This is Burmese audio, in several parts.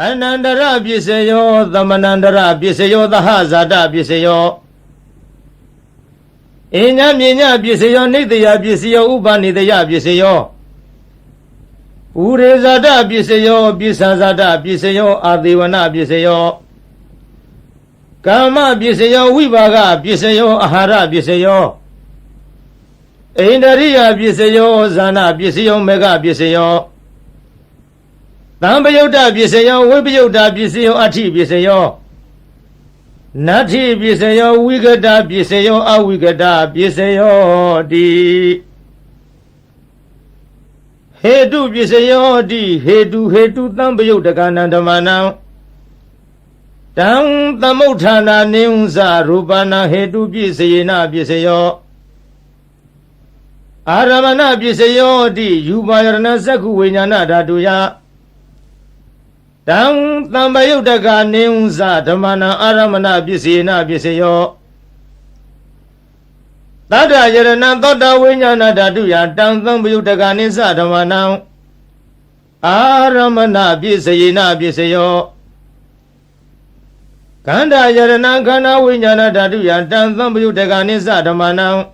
Anandara Pisayo, the Manandara Pisayo, the Hazada Pisayo. Inyamina Pisayo, Nidya Pisayo, Ubani the Yabisayo. Urezada Pisayo, Bisazada Pisayo, Adiwana Pisayo. Kama Pisayo, Wibaga Pisayo, Ahara Pisayo. Indaria Pisayo, Zana Pisayo, Mega Pisayo. Tambayota Pisayo, Wibiota Pisayo, Ati Pisayo. Nati Pisayo, Wigada Pisayo, Awigada Pisayo, Di. Hedu Pisayo, Di, Hedu, Tambayota Kanandamana. Tang Tamotana Neunza, Rubana, Hedu Pisayena Pisayo. Aramana Pisayo, Di, Yubayana Saku, Winyana Daduya. Tang Tambayota Neunza, Tamana, Aramana Pisayena Pisayo. Tada Yarana, Tota Winyana Daduya, Tang Tambayota Nisa, Tamana. Aramana Pisayena Pisayo. Kanda Yarana Kana Winyana Daduya, Tang Tambayota Nisa, Tamana.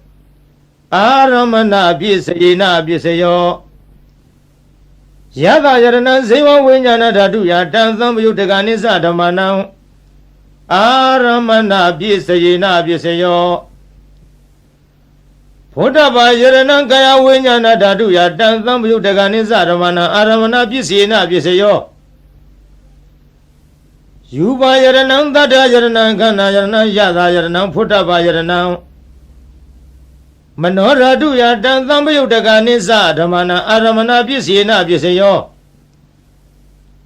Aramana Pisayena Pisayo. Yada Yarana Zewa Winyana Daduya, Tang Tambayota Nisa, Tamana. Aramana Pisayena Pisayo. Potaba Yarana Kaya Winyana Daduya, Tang Tambayota Nisa, Tamana. Aramana Pisayena Pisayo. Yuba Yarana Dada Yarana Kana Yarana Yada Yarana Potaba Yarana. Manora Duya, Tang Tambayota Nisa, Tamana. Aramana Pisayena Pisayo.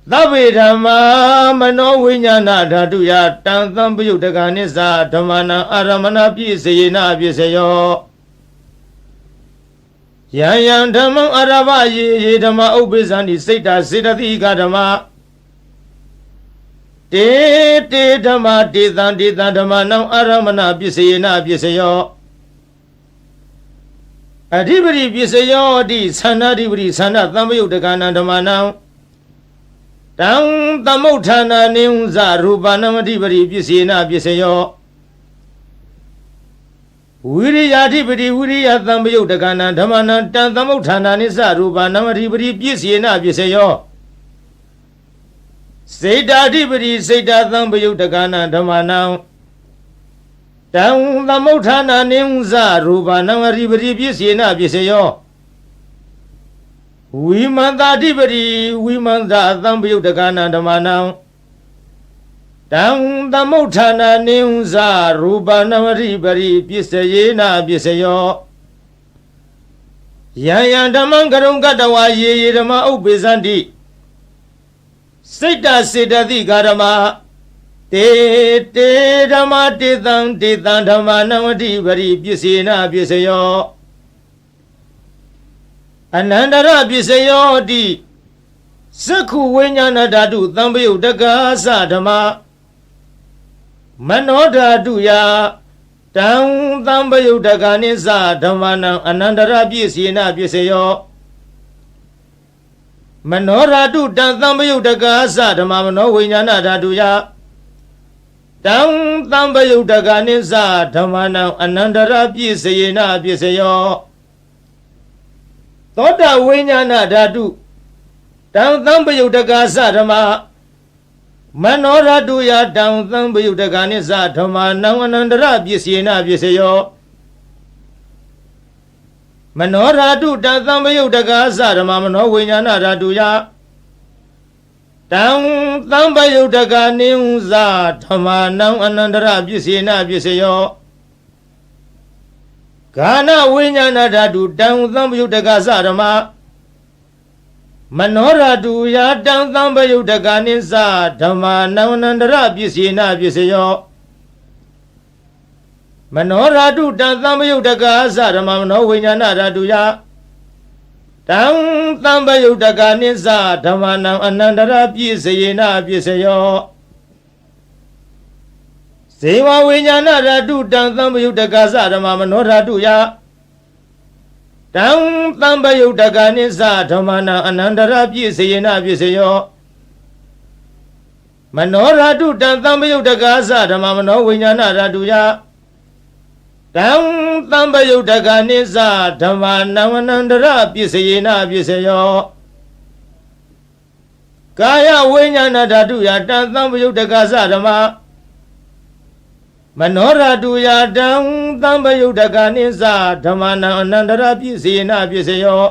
Davidama Mano Winyana Daduya, Tang Tambayota Nisa, Tamana. Aramana Pisayena Pisayo. Yayan Dhamma Arava Ye Dhamma Obizani Sita Siddhati Gadama. Te Dhamma Titan Dhamma Nam Aramana Pisayena Pisayo. Adibri Pisayo Di Sanadibri Sana Tambayota Dhamma Nam. Tang Tamotana Neunza Rubanam Adibri Pisayena Pisayo. Wiriyadibri Wiriya Tambayota Dhamma Tang Tamotana Nisa Rubanam Adibri Pisayena Pisayo. Seda Dibri Seda Tambayota Dhamma Nam. Tang Tamotana Neunza Rubanam Adibri Pisayena Pisayo. Wimanda Dibri Wimanda Tambayota Dhamma Nam. Tang Tamotana Neunza Rubanam Adibri Pisayena Pisayo. Yayan Dhamma Karungadawa Ye Dhamma Obizandi. Sita Siddhati Gadama. Te Dhamma Titan Dhamma Namadibari Pisayena Pisayo. Anandara Pisayo Di. Saku Winyana Dadu Tambayota Dhamma. Manoda Duya. Tang Tambayota Nisa Dhamma Anandara Pisayena Pisayo. Manora Du Tang Tambayota Dhamma Mano Winyana Daduya. Tang Tambayota Nisa Dhamma Anandara Pisayena Pisayo. Tota Winyana Dadu. Tang Tambayota Dhamma. Manora Duya Tang Tambayota Nisa Dhamma Anandara Pisayena Pisayo. Manora Du Tang Tambayota Dhamma Mano Winyana Daduya. Tang Tambayota Neunza Dhamma Anandara Pisayena Pisayo. Kana Winyana Dadu Tang Tambayota Dhamma. Manora Duya Tang Tambayota Nisa Dhamma Anandara Pisayena Pisayo. Manora Du Tang Tambayota Dhamma Mano Winyana Daduya. Tang Tambayota Nisa Dhamma Anandara Pisayena Pisayo. Sewa Winyana Dadu Tang Tambayota Dhamma Manora Duya. Tang Tambayota Nisa Dhamma Anandara Pisayena Pisayo. မနောဓာတုတံသံပယုတ်တကာသဓမ္မမနောဝိညာဏဓာတုယတံသံပယုတ်တကာနိစ္စဓမ္မနံဝနန္တရပစ္စယေနပစ္စယောကာယဝိညာဏဓာတုယတံသံပယုတ်တကာသဓမ္မမနောဓာတုယတံသံပယုတ်တကာနိစ္စဓမ္မနံအနန္တရပစ္စယေနပစ္စယော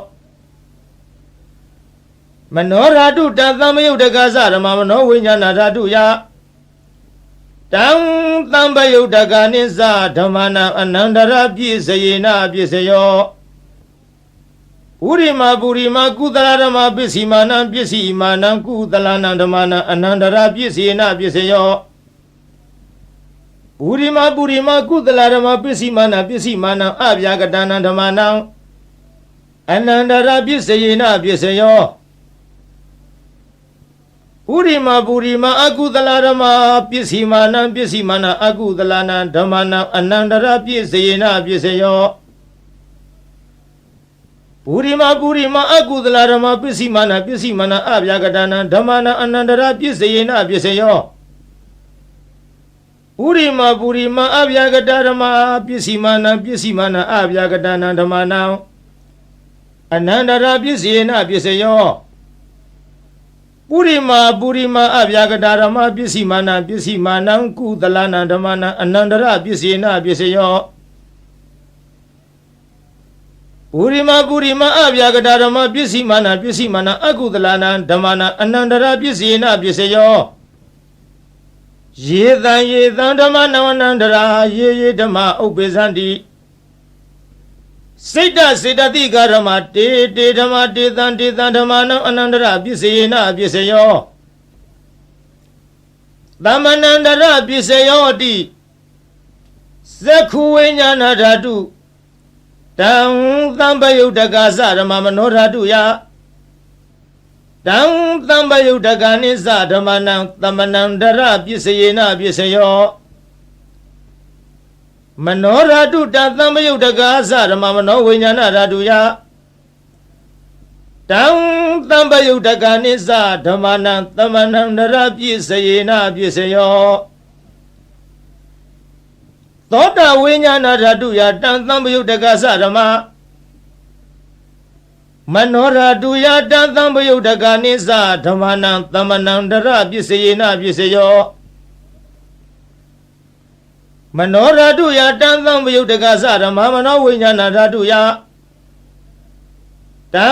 မနောဓာတုတံသံပယုတ်တကာသဓမ္မမနောဝိညာဏဓာတုယတံသံပယုတ်တကာနိစ္စဓမ္မနံအနန္တရပစ္စယေနပစ္စယောပုရိမာပုရိမာကုသလဓမ္မပစ္စည်းမာနံပစ္စည်းမာနံကုသလနံဓမ္မနံအနန္တရပစ္စယေနပစ္စယောပုရိမာပုရိမာကုသလဓမ္မပစ္စည်းမာနံပစ္စည်းမာနံအဗျာကတနံဓမ္မနံအနန္တရပစ္စယေနပစ္စယောပုရိမာပုရိမာအကုသလဓမ္မပစ္စည်းမာနံပစ္စည်းမာနံအကုသလနံဓမ္မနံအနန္တရပစ္စယေနပစ္စယောပုရိမာပုရိမာအကုသလဓမ္မပစ္စည်းမာနံပစ္စည်းမာနံအဗျာကတနံဓမ္မနံအနန္တရပစ္စယေနပစ္စယောပုရိမာပုရိမာအဗျာကတဓမ္မပစ္စည်းမာနံပစ္စည်းမာနံအဗျာကတနံဓမ္မနံအနန္တရပစ္စယေနပစ္စယောပုရိမာပုရိမာအဗျာကတဓမ္မပစ္စည်းမာနံပစ္စည်းမာနံကုသလနံဓမ္မနံအနန္တရပစ္စယေနပစ္စယောပုရိမာပုရိမာအဗျာကတဓမ္မပစ္စည်းမာနံပစ္စည်းမာနံအကုသလနံဓမ္မနံအနန္တရပစ္စယေနပစ္စယောယေတံဓမ္မနဝနန္တရာယေဓမ္မဥပ္ပေဇန္တိစိတ်တစေတသိကဓမ္မတေဓမ္မတေတံဓမ္မနံအနန္တရပစ္စယေနပစ္စယောသမနန္တရပစ္စယောတိသက္ခုဝိညာဏဓာတုတံသံပယုတ်တကာသဓမ္မမနောဓာတုယတံသံပယုတ်တကာနိစ္စဓမ္မနံသမနန္တရပစ္စယေနပစ္စယောမနောဓာတုတံသံပယုတ်တကာသဓမ္မမနောဝိညာဏဓာတုယတံသံပယုတ်တကာနိစ္စဓမ္မနံသမနန္တရပစ္စယေနပစ္စယောသောတာဝိညာဏဓာတုယတံသံပယုတ်တကာသဓမ္မမနောဓာတုယတံသံပယုတ်တကာနိစ္စဓမ္မနံသမနန္တရပစ္စယေနပစ္စယောမနောဓာတုယတံသံပယုတ်တကာသဓမ္မမနောဝိညာဏဓာတုယတံ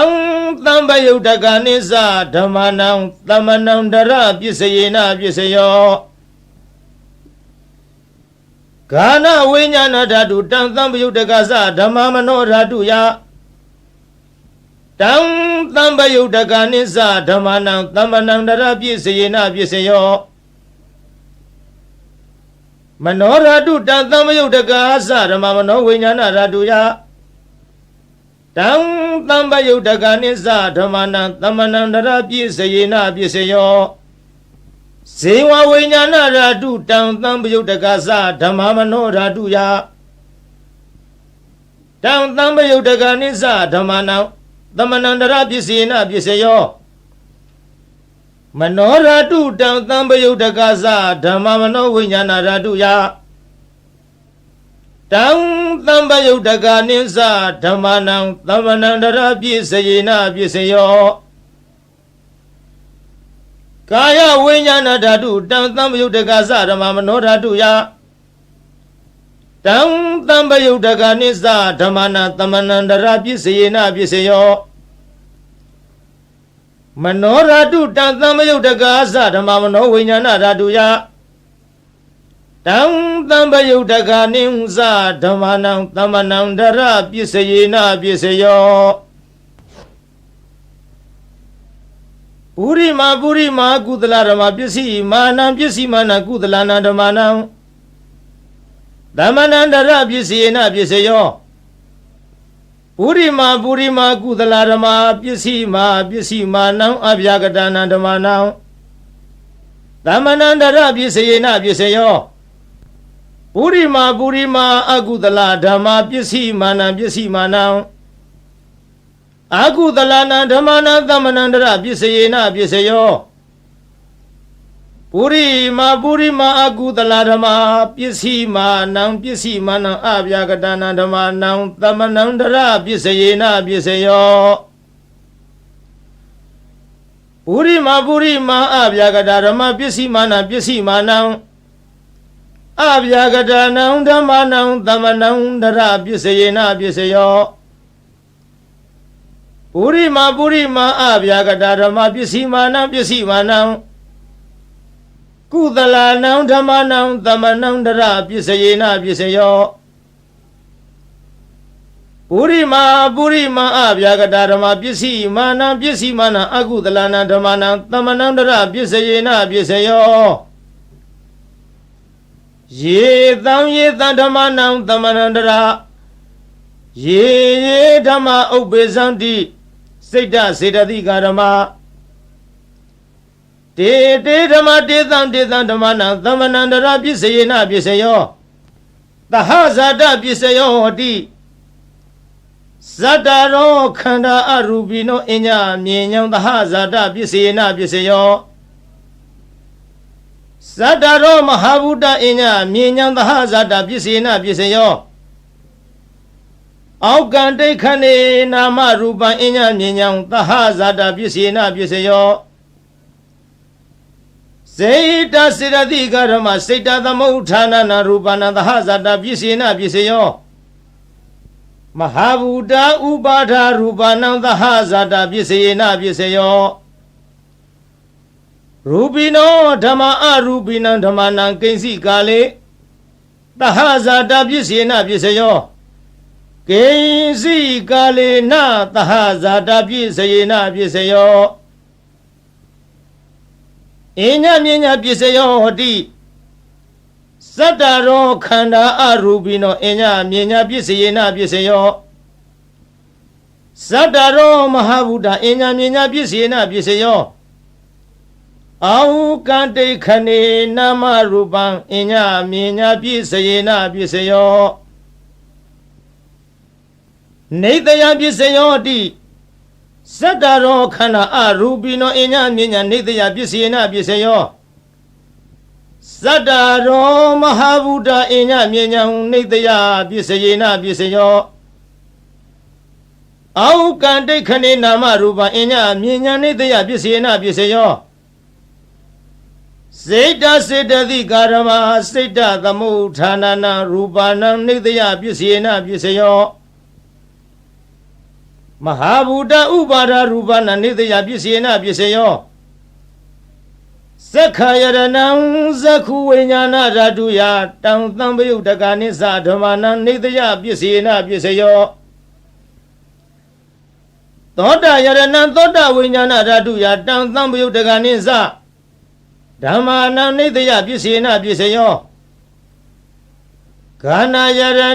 သံပယုတ်တကာနိစ္စဓမ္မနံသမနန္တရပစ္စယေနပစ္စယောဂာနဝိညာဏဓာတုတံသံပယုတ်တကာသဓမ္မမနောဓာတုယတံသံပယုတ်တကာနိစ္စဓမ္မနံသမနန္တရပစ္စယေနပစ္စယောမနောဓာတုတံသံပယုတ်တကာသဓမ္မမနောဝိညာဏဓာတုယတံသံပယုတ်တကာနိစ္စဓမ္မနံသမနန္တရပစ္စယေနပစ္စယောဇေဝဝိညာဏဓာတုတံသံပယုတ်တကာသဓမ္မမနောဓာတုယတံသံပယုတ်တကာနိစ္စဓမ္မနံသမနန္တရပစ္စယေနပစ္စယောမနောဓာတုတံသံပယုတ်တကာသဓမ္မမနောဝိညာဏဓာတုယတံသံပယုတ်တကာနိစ္စဓမ္မနံသမနန္တရပစ္စယေနပစ္စယောကာယဝိညာဏဓာတုတံသံပယုတ်တကာသဓမ္မမနောဓာတုယတံသံပယုတ်တကာနိစ္စဓမ္မနံသမနန္တရပစ္စယေနပစ္စယောမနောဓာတုတံသံပယုတ်တကာသဓမ္မမနောဝိညာဏဓာတုယတံသံပယုတ်တကာနိစ္စဓမ္မနံသမနန္တရပစ္စယေနပစ္စယောပုရိမာပုရိမာကုသလဓမ္မပစ္စည်းမာနံပစ္စည်းမာနကုသလနံဓမ္မနံသမနန္တရပစ္စယေနပစ္စယောပုရိမာပုရိမာကုသလဓမ္မပစ္စည်းမာနံအဗျာကတနံဓမ္မနံသမနန္တရပစ္စယေနပစ္စယောပုရိမာပုရိမာအကုသလဓမ္မပစ္စည်းမာနံအကုသလနံဓမ္မနံသမနန္တရပစ္စယေနပစ္စယော ပုရိမာအကုသလဓမ္မာပစ္စည်းမာနံပစ္စည်းမာနံအဗျာကတနာဓမ္မာနံသမနန္တရပစ္စယေနပစ္စယောပုရိမာအဗျာကတဓမ္မပစ္စည်းမာနံပစ္စည်းမာနံအဗျာကတနံဓမ္မာနံသမနန္တရပစ္စယေနပစ္စယောပုရိမာအဗျာကတဓမ္မပစ္စည်းမာနံပစ္စည်းမာနံကုသလနံဓမ္မနံသမနန္တရပစ္စယေနပစ္စယောပုရိမာအဗျာကတဓမ္မပစ္စည်းမာနံအကုသလနံဓမ္မနံသမနန္တရပစ္စယေနပစ္စယောယေသံဓမ္မနံသမနန္တရယေဓမ္မဥပ္ပေဇန္တိစိတ်တစေတသိကာဓမ္မတေဓမ္မတေသံဓမ္မနံသမနန္တရပစ္စယေနပစ္စယောသဟဇာတပစ္စယောဟောတိဇတ္တရောခန္ဓာအရူပိနောအညမြင်ညံသဟဇာတပစ္စယေနပစ္စယောဇတ္တရောမဟာဗုဒ္ဓအညမြင်ညံသဟဇာတပစ္စယေနပစ္စယောအောက်ကံတိခဏေနာမရူပံအညမြင်ညံသဟဇာတပစ္စယေနပစ္စယောစေတစေတသိကဓမ္မစေတသမုဋ္ဌာနနာရူပနာသဟဇာတပစ္စယေနပစ္စယောမဟာဗုဒ္ဓဥပါဒာရူပနံသဟဇာတပစ္စယေနပစ္စယောရူပိနောဓမ္မအရူပိနံဓမ္မနံကိဉ္စိကာလေသဟဇာတပစ္စယေနပစ္စယောကိဉ္စိကာလေနသဟဇာတပစ္စယေနပစ္စယောအညမြညာပစ္စယောဟောတိဇတ္တရောခန္ဓာအရူပိနောအညမြညာပစ္စယေနပစ္စယောဇတ္တရောမဟာဗုဒ္ဓအညမြညာပစ္စယေနပစ္စယောအောကံတိခဏေနာမရူပံအညမြညာပစ္စယေနပစ္စယောနေတယပစ္စယောတိဇတ္တရောခန္ဓာအရူပိနောအညမြညာနေတယပစ္စယေနပစ္စယောဇတ္တရောမဟာဗုဒ္ဓအညမြညာနေတယပစ္စယေနပစ္စယောအောကံတိခဏေနာမရူပံအညမြညာနေတယပစ္စယေနပစ္စယောစေတစေတသိကာဓမ္မစိတ်တသမုဋ္ဌာနနာရူပနံနေတယပစ္စယေနပစ္စယောမဟာဗုဒ္ဓဥပါဒရူပနံနေတယပစ္စယေနပစ္စယောသက္ခယရဏံသက္ခုဝိညာဏဓာတုယတံသံပယုတ်တကနိသဓမ္မနံနေတယပစ္စယေနပစ္စယောသောတယရဏံသောတဝိညာဏဓာတုယတံသံပယုတ်တကနိသဓမ္မာနံနေတယပစ္စယေနပစ္စယောဂာနာယရဏံ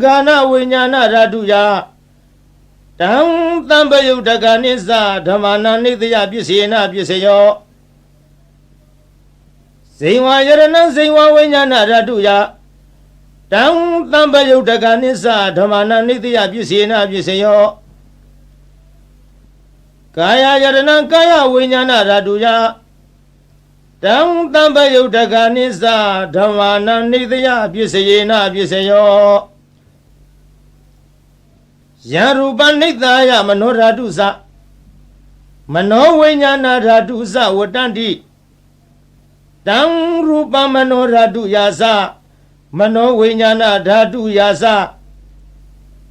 ဂာနဝိညာဏဓာတုယတံသံပယုတ်တကနိသဓမ္မာနံနေတယပစ္စယေနပစ္စယောဇိဝယရဏံဇိဝဝိညာဏဓာတုယတံသံပယုတ်တကနိသဓမ္မာနံနေတယပစ္စယေနပစ္စယောကာယယရဏံကာယဝိညာဏဓာတုယတံသံပယုတ်တကနိသဓမ္မာနံနေတယပစ္စယေနပစ္စယောယရူပနိတယမနောဓာတုသမနောဝိညာဏဓာတုသဝတ္တန္တိတံရူပမနောဓာတုယာသမနောဝိညာဏဓာတုယာသ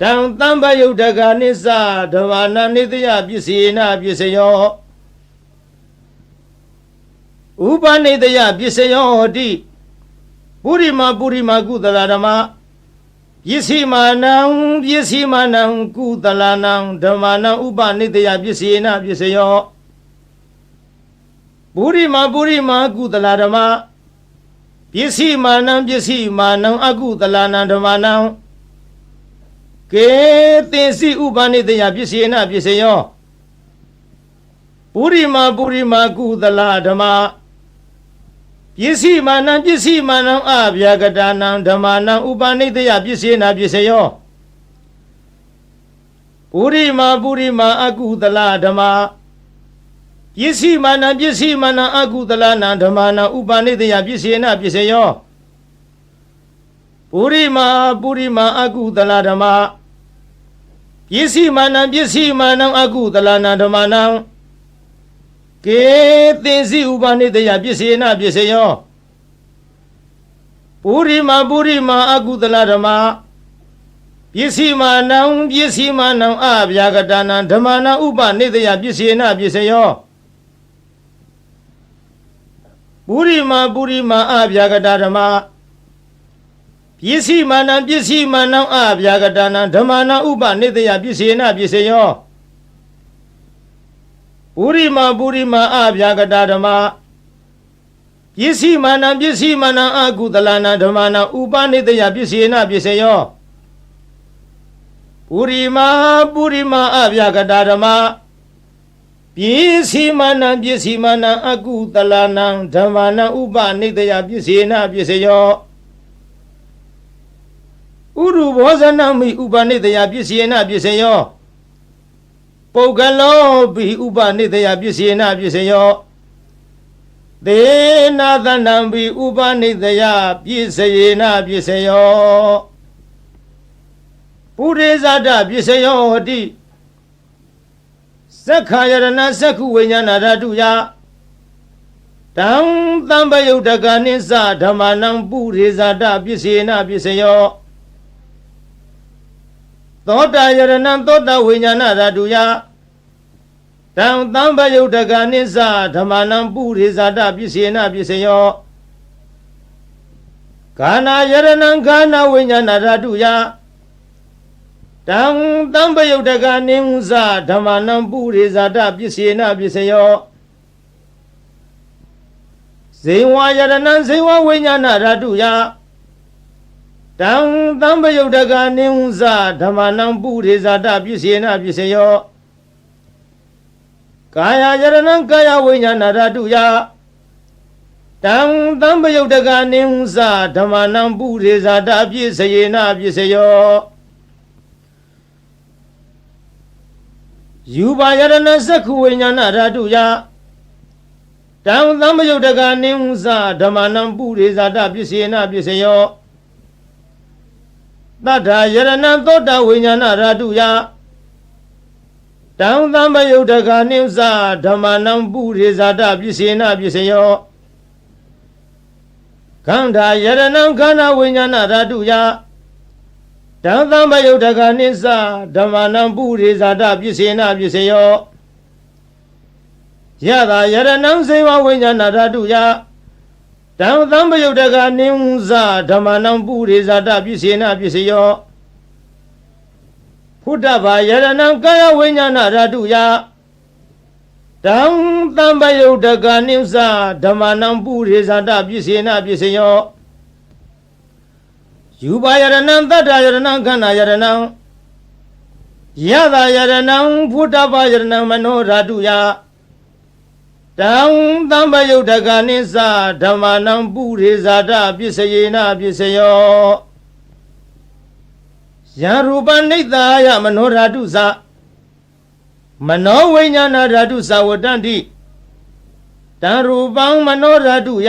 တံသံပယုတ်တကနိသဓမ္မာနံနေတယပစ္စယေနပစ္စယောဥပနိတယပစ္စယောဟောတိပုရိမာကုသလဓမ္မပစ္စည်းမာနံကုသလနံဓမ္မာနံဥပနိတယပစ္စယေနပစ္စယောပုရိမာကုသလဓမ္မပစ္စည်းမာနံအကုသလနံဓမ္မာနံကေသင်္စီဥပနိတယပစ္စယေနပစ္စယောပုရိမာကုသလဓမ္မပစ္စည်းမာနံအဗျာကတနံဓမ္မာနံဥပနိတယပစ္စယေနပစ္စယောပုရိမာအကုသလဓမ္မပ ပစ္စည်းမာနပစ္စည်းမာနအကုသလနာဓမ္မနာဥပါနိတယပစ္စေနပစ္စယောပုရိမာအကုသလဓမ္မပစ္စည်းမာနပစ္စည်းမာနအကုသလနာဓမ္မနာကေသင်္စီဥပါနိတယပစ္စေနပစ္စယောပုရိမာအကုသလဓမ္မပစ္စည်းမာနအဗျာကတနာဓမ္မနာဥပနိတယပစ္စေနပစ္စယောပုရိမာအဗျာကတဓမ္မပစ္စည်းမာနအဗျာကတနာဓမ္မနာဥပနိတယပစ္စေနပစ္စယောပုရိမာအဗျာကတဓမ္မပစ္စည်းမာနအကုသလနာဓမ္မနာဥပနိတယပစ္စေနပစ္စယောပုရိမာအဗျာကတဓမ္မပစ္စည်းမာနအကုသလနာဓမ္မနာဥပနိတယပစ္စေနပစ္စယောဥရုဘောဇနမိဥပနိတယပစ္စေနပစ္စယောပုဂ္ဂလောပိဥပနိတယပစ္စေနပစ္စယောသေနာသနံပိဥပနိတယပစ္စယေနပစ္စယောပုရိဇာတပစ္စယောဟတိသက္ခာယရဏသက္ခုဝိညာဏဓာတုယတံသံပယုတ်တကနိစ္စဓမ္မနံပုရိဇာတပစ္စေနပစ္စယောသောတာယရဏသောတာဝိညာဏဓာတုယတံသံပယုတ်တကနိစ္စဓမ္မနံပုရိဇာတပစ္စေနပစ္စယောကာနာယရဏကာနာဝိညာဏဓာတုယတံသံပယုတ်တကနိစ္စဓမ္မနံပုရိဇာတပစ္စေနပစ္စယောဇေဝယရဏဇေဝဝိညာဏဓာတုယတံသံပယုတ်တကနိစ္စဓမ္မနံပုရိဇာတပစ္စေနပစ္စယောကာယယရဏကာယဝိညာဏဓာတုယတံသံပယုတ်တကနိစ္စဓမ္မနံပုရိဇာတပစ္စယေနပစ္စယောယူပါယရဏသက္ခုဝိညာဏဓာတုယတံသံပယုတ်တကနိစ္စဓမ္မနံပုရိဇာတပစ္စေနပစ္စယောသတ္ထာယရဏသောတာဝိညာဏဓာတုယတံသံပယုတ်တကနိစ္စဓမ္မနံပုရိဇာတပစ္စေနပစ္စယောခန္ဓာယရဏခန္ဓာဝိညာဏဓာတုယတံသံပယုတ်တကနိစ္စဓမ္မနံပုရိဇာတပစ္စေနပစ္စယောယတာယရဏဇေဝဝိညာဏဓာတုယတံသံပယုတ်တကနိစ္စဓမ္မနံပုရိဇာတပစ္စေနပစ္စယောဖုတ္တဗာယရဏကာယဝိညာဏဓာတုယတံသံပယုတ်တကနိစ္စဓမ္မနံပုရိဇာတပစ္စေနပစ္စယောယူပါယရဏသတ္တယရဏခန္ဓာယရဏယတာယရဏဖုတ္တဗာယရဏမနောဓာတုယတံသံပယုတ်တကနိစ္စဓမ္မနံပုရိဇာတပစ္စယေနပစ္စယောယရူပနိဿာယမနောဓာတုသမနောဝိညာဏဓာတုသဝတ္တန္တိတံရူပံမနောဓာတုယ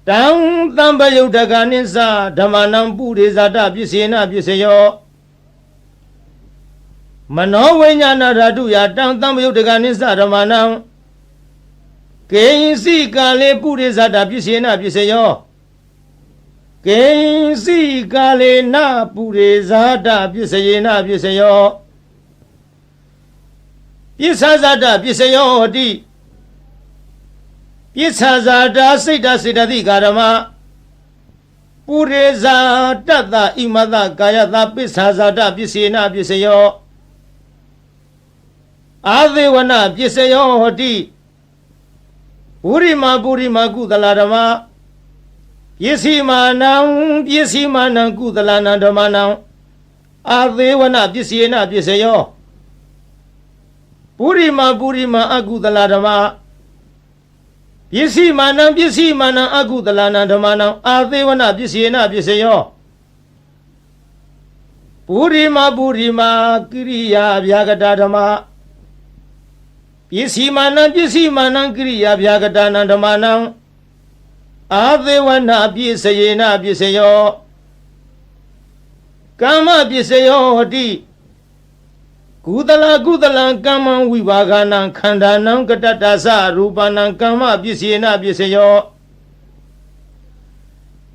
တံသံပယုတ်တကနိစ္စဓမ္မနံပုရိဇာတပစ္စေနပစ္စယောမနောဝိညာဏဓာတုယတံသံပယုတ်တကနိစ္စဓမ္မနံကေယင်စီကာလေပုရိဇာတပစ္စေနပစ္စယောကေယင်စီကာလေနပုရိဇာတပစ္စယေနပစ္စယောပစ္ဆဇာတပစ္စယောဟတိပစ္ဆဇာတစိတ်တစေတသိကာရမပုရိဇာတတ္တဣမတကာယတပစ္ဆဇာတပစ္စေနပစ္စယောအာသေဝနပစ္စယောဟတိပုရိမာကုသလဓမ္မပစ္စည်းမာနံကုသလနံဓမ္မနံအာသေဝနပစ္စယေနပစ္စယောပုရိမာအကုသလဓမ္မပစ္စည်းမာနံအကုသလနံဓမ္မနံအာသေဝနပစ္စယေနပစ္စယောပုရိမာကိရိယာဗျာကတာဓမ္မ ပစ္စည်းမာနံပစ္စည်းမာနံကိရိယာဗျာကတာနံဓမ္မနံအာသေဝနာပစ္စယေနပစ္စယောကာမပစ္စယောဟတိကုသလကုသလံကမ္မံဝိဘာဂနံခန္ဓာနံကတတ္တသရူပနံကမ္မပစ္စယေနပစ္စယော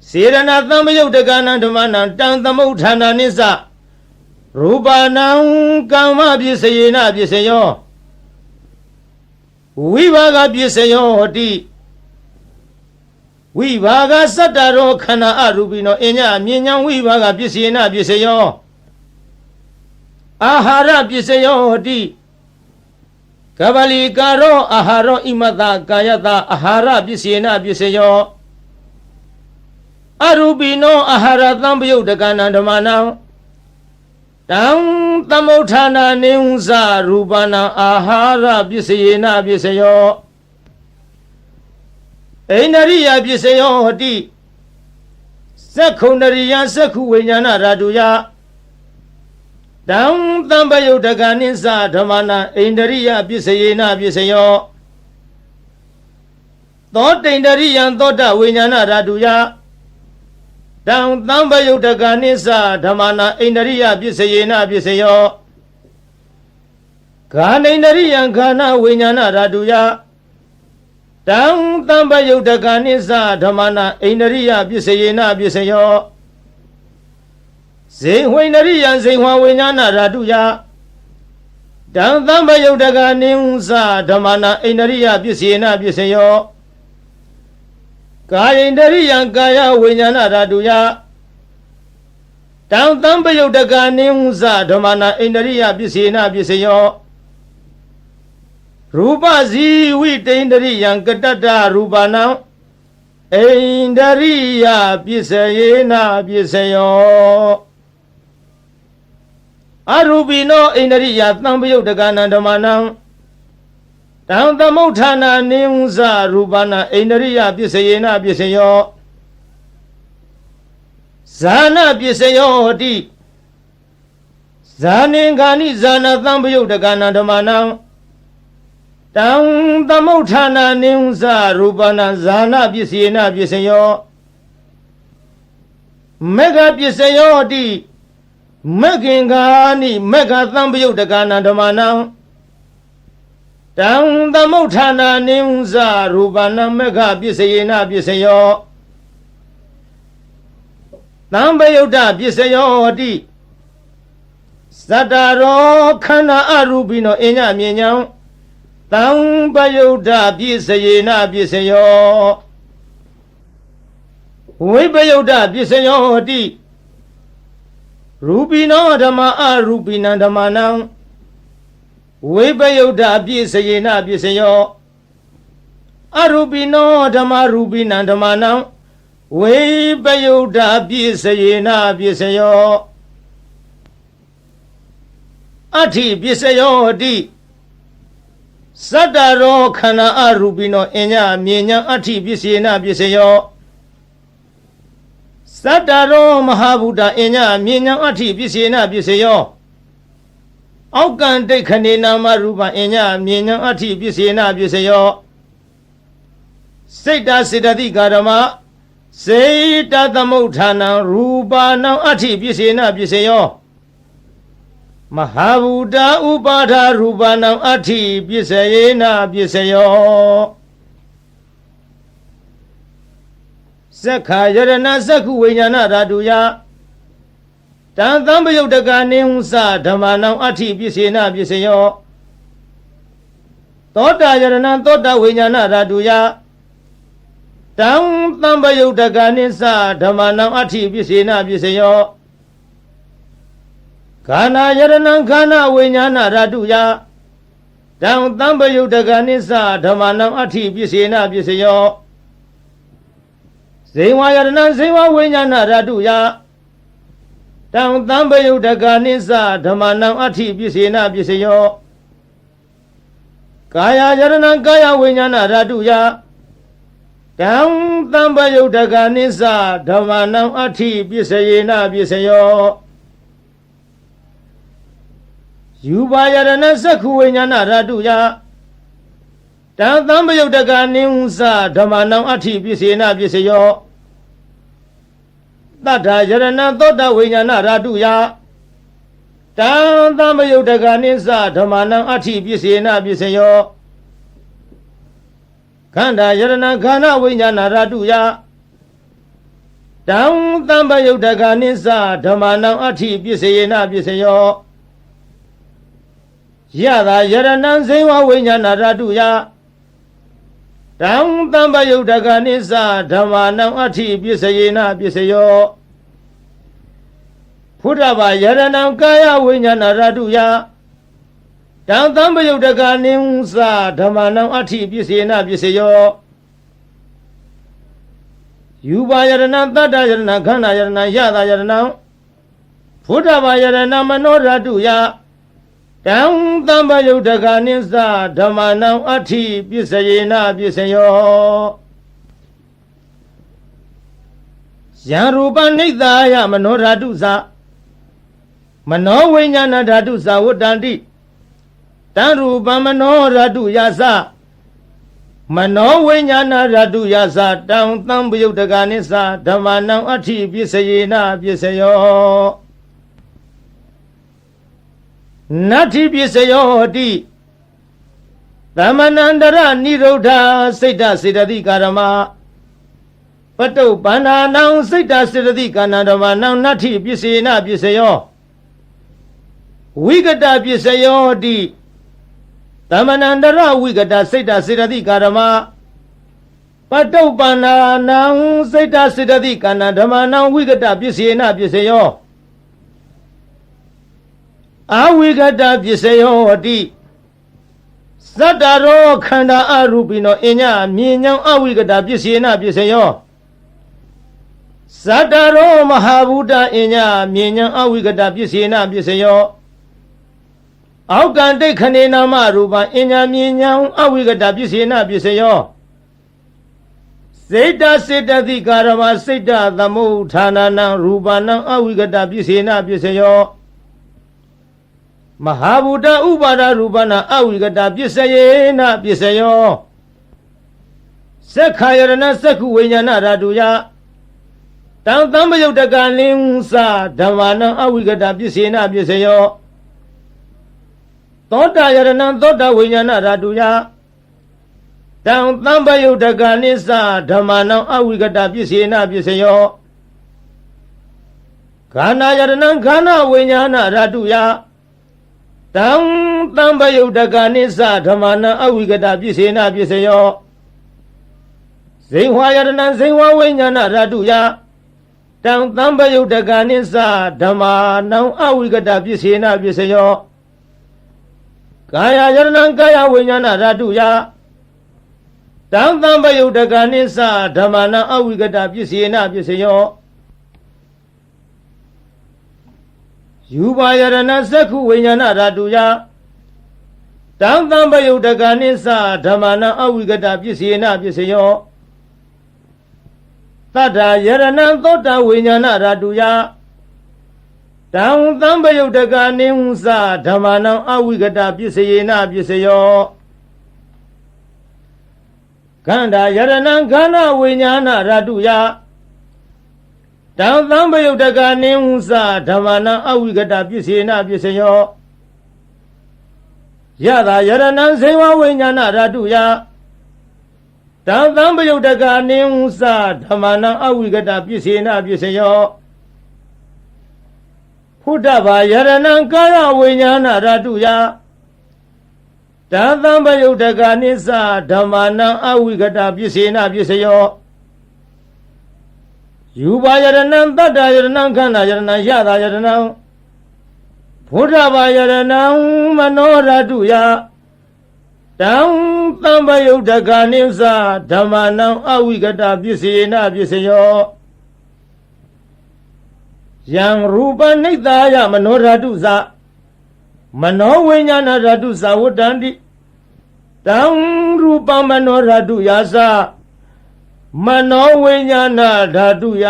စေရဏသံယုတ်တကနံဓမ္မနံတံသမုဋ္ဌာနာနိစ္စရူပနံကမ္မပစ္စယေနပစ္စယောဝိဘာဂပစ္စယောဟတိဝိဘာဂစတ္တရောခန္ဓာအရူပိနောအညအမြင်ညာဝိဘာဂပစ္စယေနပစ္စယောအာဟာရပစ္စယောဟတိကဗလိကာရောအာဟာရောဣမတကာယတအာဟာရပစ္စယေနပစ္စယောအရူပိနောအာဟာရသံပယုတ်တကနံဓမ္မနံတံသမုဋ္ဌာနာနိဝဇရူပနံအာဟာရပစ္စယေနပစ္စယောအိန္ဒရိယပစ္စယောဟတိသက္ခုန္ဒရိယသက္ခုဝိညာဏဓာတုယတံသံပယုတ်တကနိစ္စဓမ္မနံအိန္ဒရိယပစ္စယေနပစ္စယောသောတိန္ဒရိယံသောတဝိညာဏဓာတုယတံသံပယုတ်တကနိစ္စဓမ္မနံအိန္ဒရိယပစ္စယေနပစ္စယောဂာနိန္ဒရိယံခန္ဓာဝိညာဏဓာတုယတံသံပယုတ်တကနိစ္စဓမ္မနံအိန္ဒရိယပစ္စယေနပစ္စယောဇေဝိန္ဒရိယံဇေဝဝိညာဏဓာတုယတံသံပယုတ်တကနိစ္စဓမ္မနံအိန္ဒရိယပစ္စယေနပစ္စယောကာယိန္ဒရိယံကာယဝိညာဏဓာတုယတံသံပယုတ်တကနိစ္စဓမ္မနံအိန္ဒရိယပစ္စယေနပစ္စယောရူပဇီဝိတိန္ဒရိယံကတတ္တရူပနံအိန္ဒရိယပစ္စယေနပစ္စယောအရူပိနောအိန္ဒရိယသံပယုတ်တကနံဓမ္မနံတံသမုဋ္ဌာနာနိဝဇရူပနံအိန္ဒရိယပစ္စယေနပစ္စယောဇာနပစ္စယောဟတိဇာနိဂာနိဇာနသံပယုတ်တကနံဓမ္မနံတံသမုဋ္ဌာနာနိဝဇရူပနံဇာနပစ္စယေနပစ္စယောမေဃပစ္စယောဟတိမေခင်္ဂာနိမေဃသံပယုတ်တကနံဓမ္မနံတံသမုဋ္ဌာနာနိဝဇရူပနံမေဃပစ္စယေနပစ္စယောသံပယုတ်တပစ္စယောဟတိသတ္တရောခန္ဓာအရူပိနောအညမြင်ညာသံပယုတ်တပစ္စယေနပစ္စယောဝိပယုတ်တပစ္စယောဟတိရူပိနောဓမ္မအရူပိနံဓမ္မနံဝိပယုတ်တပစ္စယေနပစ္စယောအရူပိနောဓမ္မရူပိနံဓမ္မနံဝိပယုတ်တပစ္စယေနပစ္စယောအဋ္ဌိပစ္စယောဟတိသတ္တရောခန္ဓာအရူပိနောအညမြင်ညာအဋ္ဌိပစ္စယေနပစ္စယောသတ္တရောမဟာဗုဒ္ဓအညမြင်ညာအဋ္ဌိပစ္စယေနပစ္စယောအောက်ကံတိတ်ခဏေနာမရူပအညမြင်ညာအဋ္ဌိပစ္စယေနပစ္စယောစိတ်တစေတသိကာရမစေတသမုဋ္ဌာနံရူပနံအဋ္ဌိပစ္စယေနပစ္စယောမဟာဗုဒ္ဓဥပါဒရူပနံအဋ္ဌိပစ္စယေနပစ္စယောသက္ခာယရဏသက္ခုဝိညာဏဓာတုယတံသံပယုတ်တကနိဝဇဓမ္မနံအဋ္ဌိပစ္စေနပစ္စယောသောတာယရဏသောတာဝိညာဏဓာတုယတံသံပယုတ်တကနိစ္စဓမ္မနံအဋ္ဌိပစ္စေနပစ္စယောခန္ဓာယရဏခန္ဓာဝိညာဏဓာတုယတံသံပယုတ်တကနိစ္စဓမ္မနံအဋ္ဌိပစ္စေနပစ္စယောဇေဝယရဏဇေဝဝိညာဏဓာတုယတံသံပယုတ်တကနိစ္စဓမ္မနံအဋ္ဌိပစ္စေနပစ္စယောကာယယရဏကာယဝိညာဏဓာတုယတံသံပယုတ်တကနိစ္စဓမ္မနံအဋ္ဌိပစ္စယေနပစ္စယောယူပါယရဏသက္ခုဝိညာဏဓာတုယ တံသံပယုတ်တကနိဝသဓမ္မနံအဋ္ဌိပစ္စေနပစ္စယောတတ္ထာယရဏသောတဝိညာဏဓာတုယတံသံပယုတ်တကနိသဓမ္မနံအဋ္ဌိပစ္စေနပစ္စယောခန္ဓာယရဏခန္ဓာဝိညာဏဓာတုယတံသံပယုတ်တကနိသဓမ္မနံအဋ္ဌိပစ္စေနပစ္စယောယတာယရဏဇိဝဝိညာဏဓာတုယတံသံပယုတ်တကနိသဓမ္မနံအဋ္ဌိပစ္စေနပစ္စယောဖုဒ္ဓဘာယရဏကာယဝိညာဏဓာတုယတံသံပယုတ်တကနိသဓမ္မနံအဋ္ဌိပစ္စေနပစ္စယောယူပါယရဏတတ္တယရဏခန္ဓာယရဏယတာယရဏဖုဒ္ဓဘာယရဏမနောဓာတုယတံသံပယုတ်တကနိသဓမ္မနံအဋ္ဌိပစ္စေနပစ္စယောယံရူပနိတ္တာယမနောဓာတုသမနောဝိညာဏဓာတုသဝတ္တန္တိတံရူပမနောဓာတုယသမနောဝိညာဏဓာတုယသတံသံပယုတ်တကနိသဓမ္မနံအဋ္ဌိပစ္စေနပစ္စယောနတ္ထိပစ္စယောတိသမဏန္တရနိရုဒ္ဓစိတ်တစေတသိကာရမပတုပန္နာနံစိတ်တစေတသိကာဏဓမ္မနံနတ္ထိပစ္စေနပစ္စယောဝိကတပစ္စယောတိသမဏန္တရဝိကတစိတ်တစေတသိကာရမပတုပန္နာနံစိတ်တစေတသိကာဏဓမ္မနံဝိကတပစ္စေနပစ္စယောအဝိကတပစ္စယောတိသတ္တရောခန္ဓာအရူပိနောအညမြင်ညောင်းအဝိကတပစ္စေနပစ္စယောသတ္တရောမဟာဗုဒ္ဓအညမြင်ညောင်းအဝိကတပစ္စေနပစ္စယောအောက်ကံတိခဏေနာမရူပံအညမြင်ညောင်းအဝိကတပစ္စေနပစ္စယောစေတစေတသိကာရမစိတ်တသမုဋ္ဌာနာနံရူပနံအဝိကတပစ္စေနပစ္စယောမဟာဗုဒ္ဓဥပါဒရူပနာအဝိကတပစ္စယေနပစ္စယောသက္ခာယရဏသက္ခုဝိညာဏဓာတုယတံသံပယုတ်တကလင်းသဓမ္မနံအဝိကတပစ္စေနပစ္စယောသောတာယရဏသောတာဝိညာဏဓာတုယတံသံပယုတ်တကနိသဓမ္မနံအဝိကတပစ္စေနပစ္စယောခန္ဓာယရဏခန္ဓာဝိညာဏဓာတုယတံသံပယုတ်တကနိသဓမ္မနံအဝိကတပစ္စေနပစ္စယောဇိဝယရဏဇိဝဝိညာဏဓာတုယတံသံပယုတ်တကနိသဓမ္မနံအဝိကတပစ္စေနပစ္စယောကာယယရဏကာယဝိညာဏဓာတုယတံသံပယုတ်တကနိသဓမ္မနံအဝိကတပစ္စေနပစ္စယောယူပါယရဏသက္ခုဝိညာဏဓာတုယတံသံပယုတ်တကနိသဓမ္မနံအဝိကတပစ္စေနပစ္စယောတတ္ထာယရဏသောတဝိညာဏဓာတုယတံသံပယုတ်တကနိသဓမ္မနံအဝိကတပစ္စေနပစ္စယောခန္ဓာယရဏခန္ဓာဝိညာဏဓာတုယတံသံပယုတ်တကနိသဓမ္မနံအဝိကတပစ္စေနပစ္စယောယတာယရဏဇေဝဝိညာဏဓာတုယတံသံပယုတ်တကနိသဓမ္မနံအဝိကတပစ္စေနပစ္စယောဖုဒ္ဓဘာယရဏကာယဝိညာဏဓာတုယတံသံပယုတ်တကနိသဓမ္မနံအဝိကတပစ္စေနပစ္စယောယူပါယရဏတတ္တယရဏခန္ဓာယရဏယတာယရဏဖုဒ္ဓဘာယရဏမနောဓာတုယတံသံပယုတ်တကနိသဓမ္မနံအဝိကတပစ္စေနပစ္စယောယံရူပနိတ္တာယမနောဓာတုသမနောဝိညာဏဓာတုသဝတ္တန္တိတံရူပမနောဓာတုယသမနောဝိညာဏဓာတုယ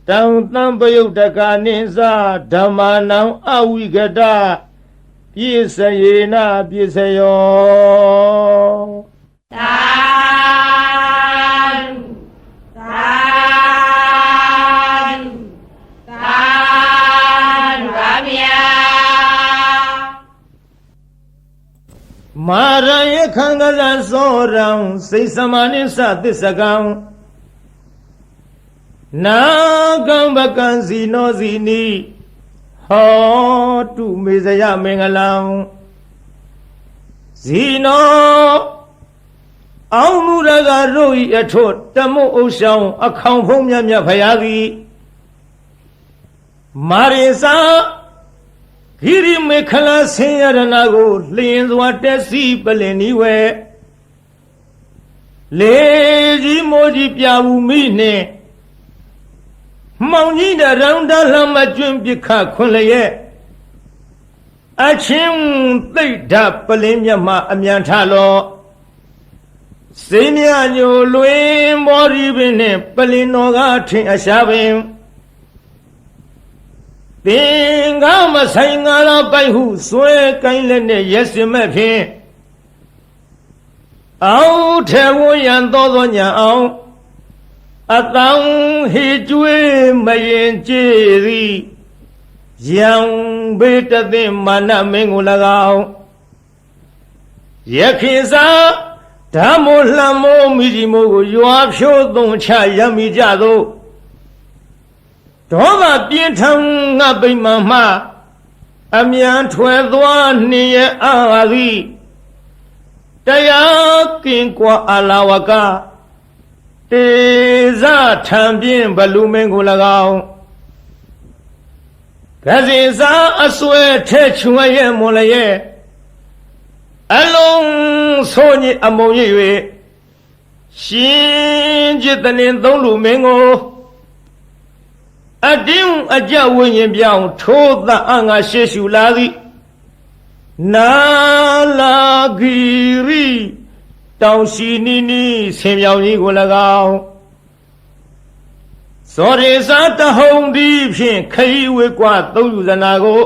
တံသံပယုတ်တကနိသဓမ္မနံအဝိကတပ ပြည့်စရေနာပြည့်စယောသာဓုသာဓုသာဓုပါဗျာမာရယခံကလသောရံစိတ်စမနိသသစ္စကံနာကံပကံစီနောစီနီဟောတုမေဇယမင်္ဂလံဇီနောအောင်မူရကတို့ဤအထွတ်တမုတ်ဥဆောင်အခေါင်ဖုံးမြတ်မြတ်ဖရာသည်မာရိစာဂိရိမေခလဆင်းရဏကိုလျင်စွာတက်စီပလင်ဤဝဲလေကြီးမိုးကြီးပြဘူးမိနှင့်မောင်ကြီးတရောင်းတလှမကျွန်းပြခခွန်လျက်အချင်းသိဒ္ဓပလင်းမြတ်မှအမြန်ထလောစိမ့်မြညိုလွင်ဘောရီပင်နှင့်ပလင်းတော်ကထင်အရှားပင်သင်္ကာမဆိုင်ငါလာပိုက်ဟုဆွဲကိုင်းလက်နဲ့ရက်စင်မဲ့ဖြင့်အောက်ထဲဝရန်သောညာအောင်အတောင်ဟေကျွေးမရင်ကြည်သည်ယံဘေတသိမာနမင်းကို၎င်းယခင်စာဓမ္မိုလှမိုးမိကြီးမိုးကိုရွာဖြိုးသွန်ချရမိကြသောဒေါသပြင်းထန်ငါပိမှန်မှအမြန်ထွယ်သွားနှင်ရအာသည်တရားကင်ကွာအလာဝကတေဇထံပြင်းဘလူမင်းကို၎င်းကစီစာအစွဲထဲချွဲရဲ့မွန်လည်းရဲ့အလုံးဆိုးညစ်အမုံရ၍ရှင်จิตတနသုံးလူမင်းကိုအတင်းအကြဝိညာဉ်ပြောင်းထိုးသအငါရှေ့ရှုလာသည်နာလာဂီရီတောင်ရှိနီနီဆင်ပြောင်ကြီးကို၎င်းစောရေစာတဟုံဒီဖြင့်ခရီးဝေကွာသုံးယူဇနာကို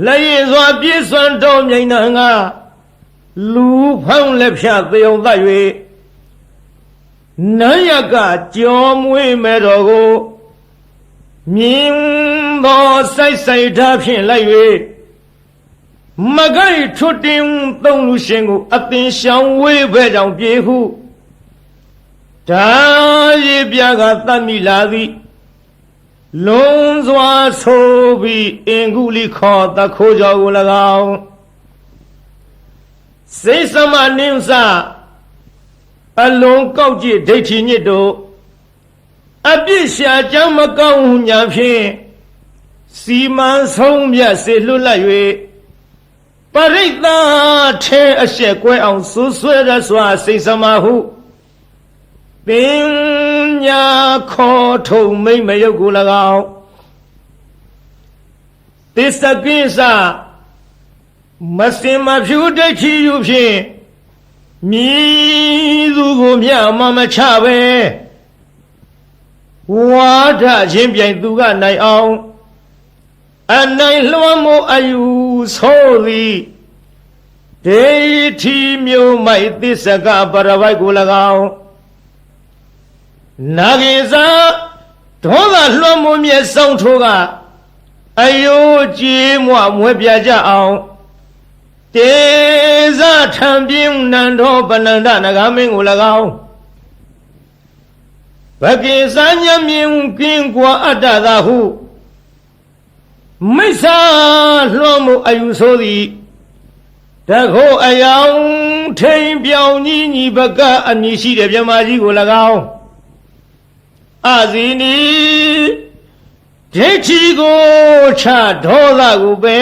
လက်ရည်စွာပြည့်စွမ်းတော်မြိန်နာငါလူဖောင်းလက်ဖြတ်သေုံသတ်၍နတ်ရကကြောမွေးမဲ့တော်ကိုမြင်းသောစိုက်စိုက်ထားဖြင့်လိုက်၍မကိုက်ထွတ်တင်သုံးလူရှင်ကိုအသင်ရှောင်ဝေးပဲကြောင့်ပြေဟုဒါရည်ပြကတတ်မိလာသည်လုံးစွာဆိုပြီးအင်ကုလိခေါ်တခိုးကြောကို၎င်းစိတ်စမနှင်းစအလုံးကောက်ကြည့်ဒိဋ္ဌိညစ်တို့အပြစ်ရှာကြောင်းမကောင်းဟုညာဖြင့်စီမံဆုံးမြတ်စေလွတ်လပ်၍ပရိသတ်ထဲအရှက်ကွဲအောင်ဆူဆွဲရစွာစိတ်စမဟုပညာခေါ်ထုံမိမ့်မယုတ်ကို၎င်းသစ္စကိစ္စမစင်မဖြူဒိဋ္ဌိယူဖြင့်မြည်သူကိုမြမမချပဲဝါဒချင်းပြိုင်သူကနိုင်အောင်အနိုင်လွှမ်းမိုးအယူဆိုသည်ဒိဋ္ဌိမျိုးမိုက်သစ္စကပရပိုက်ကို၎င်းနာဂေသာဒေါသလွှမ်းမိုးမြဲဆောင်ထိုးကအယိုးကြည်မွမွဲပြကြအောင်တေဇထံပြင်းနန္ဒောပနန္ဒနဂမင်းကို၎င်းဘကိစညမြင်ကင်းကွာအတ္တသာဟုမိစ္ဆာလွှမ်းမိုးအယူဆိုသည်တခိုးအယောင်ထိန်ပြောင်ကြီးညီဘကအမည်ရှိတဲ့မြမကြီးကို၎င်းအဇီနီဒိဋ္ဌိကိုချဒေါသကိုပဲ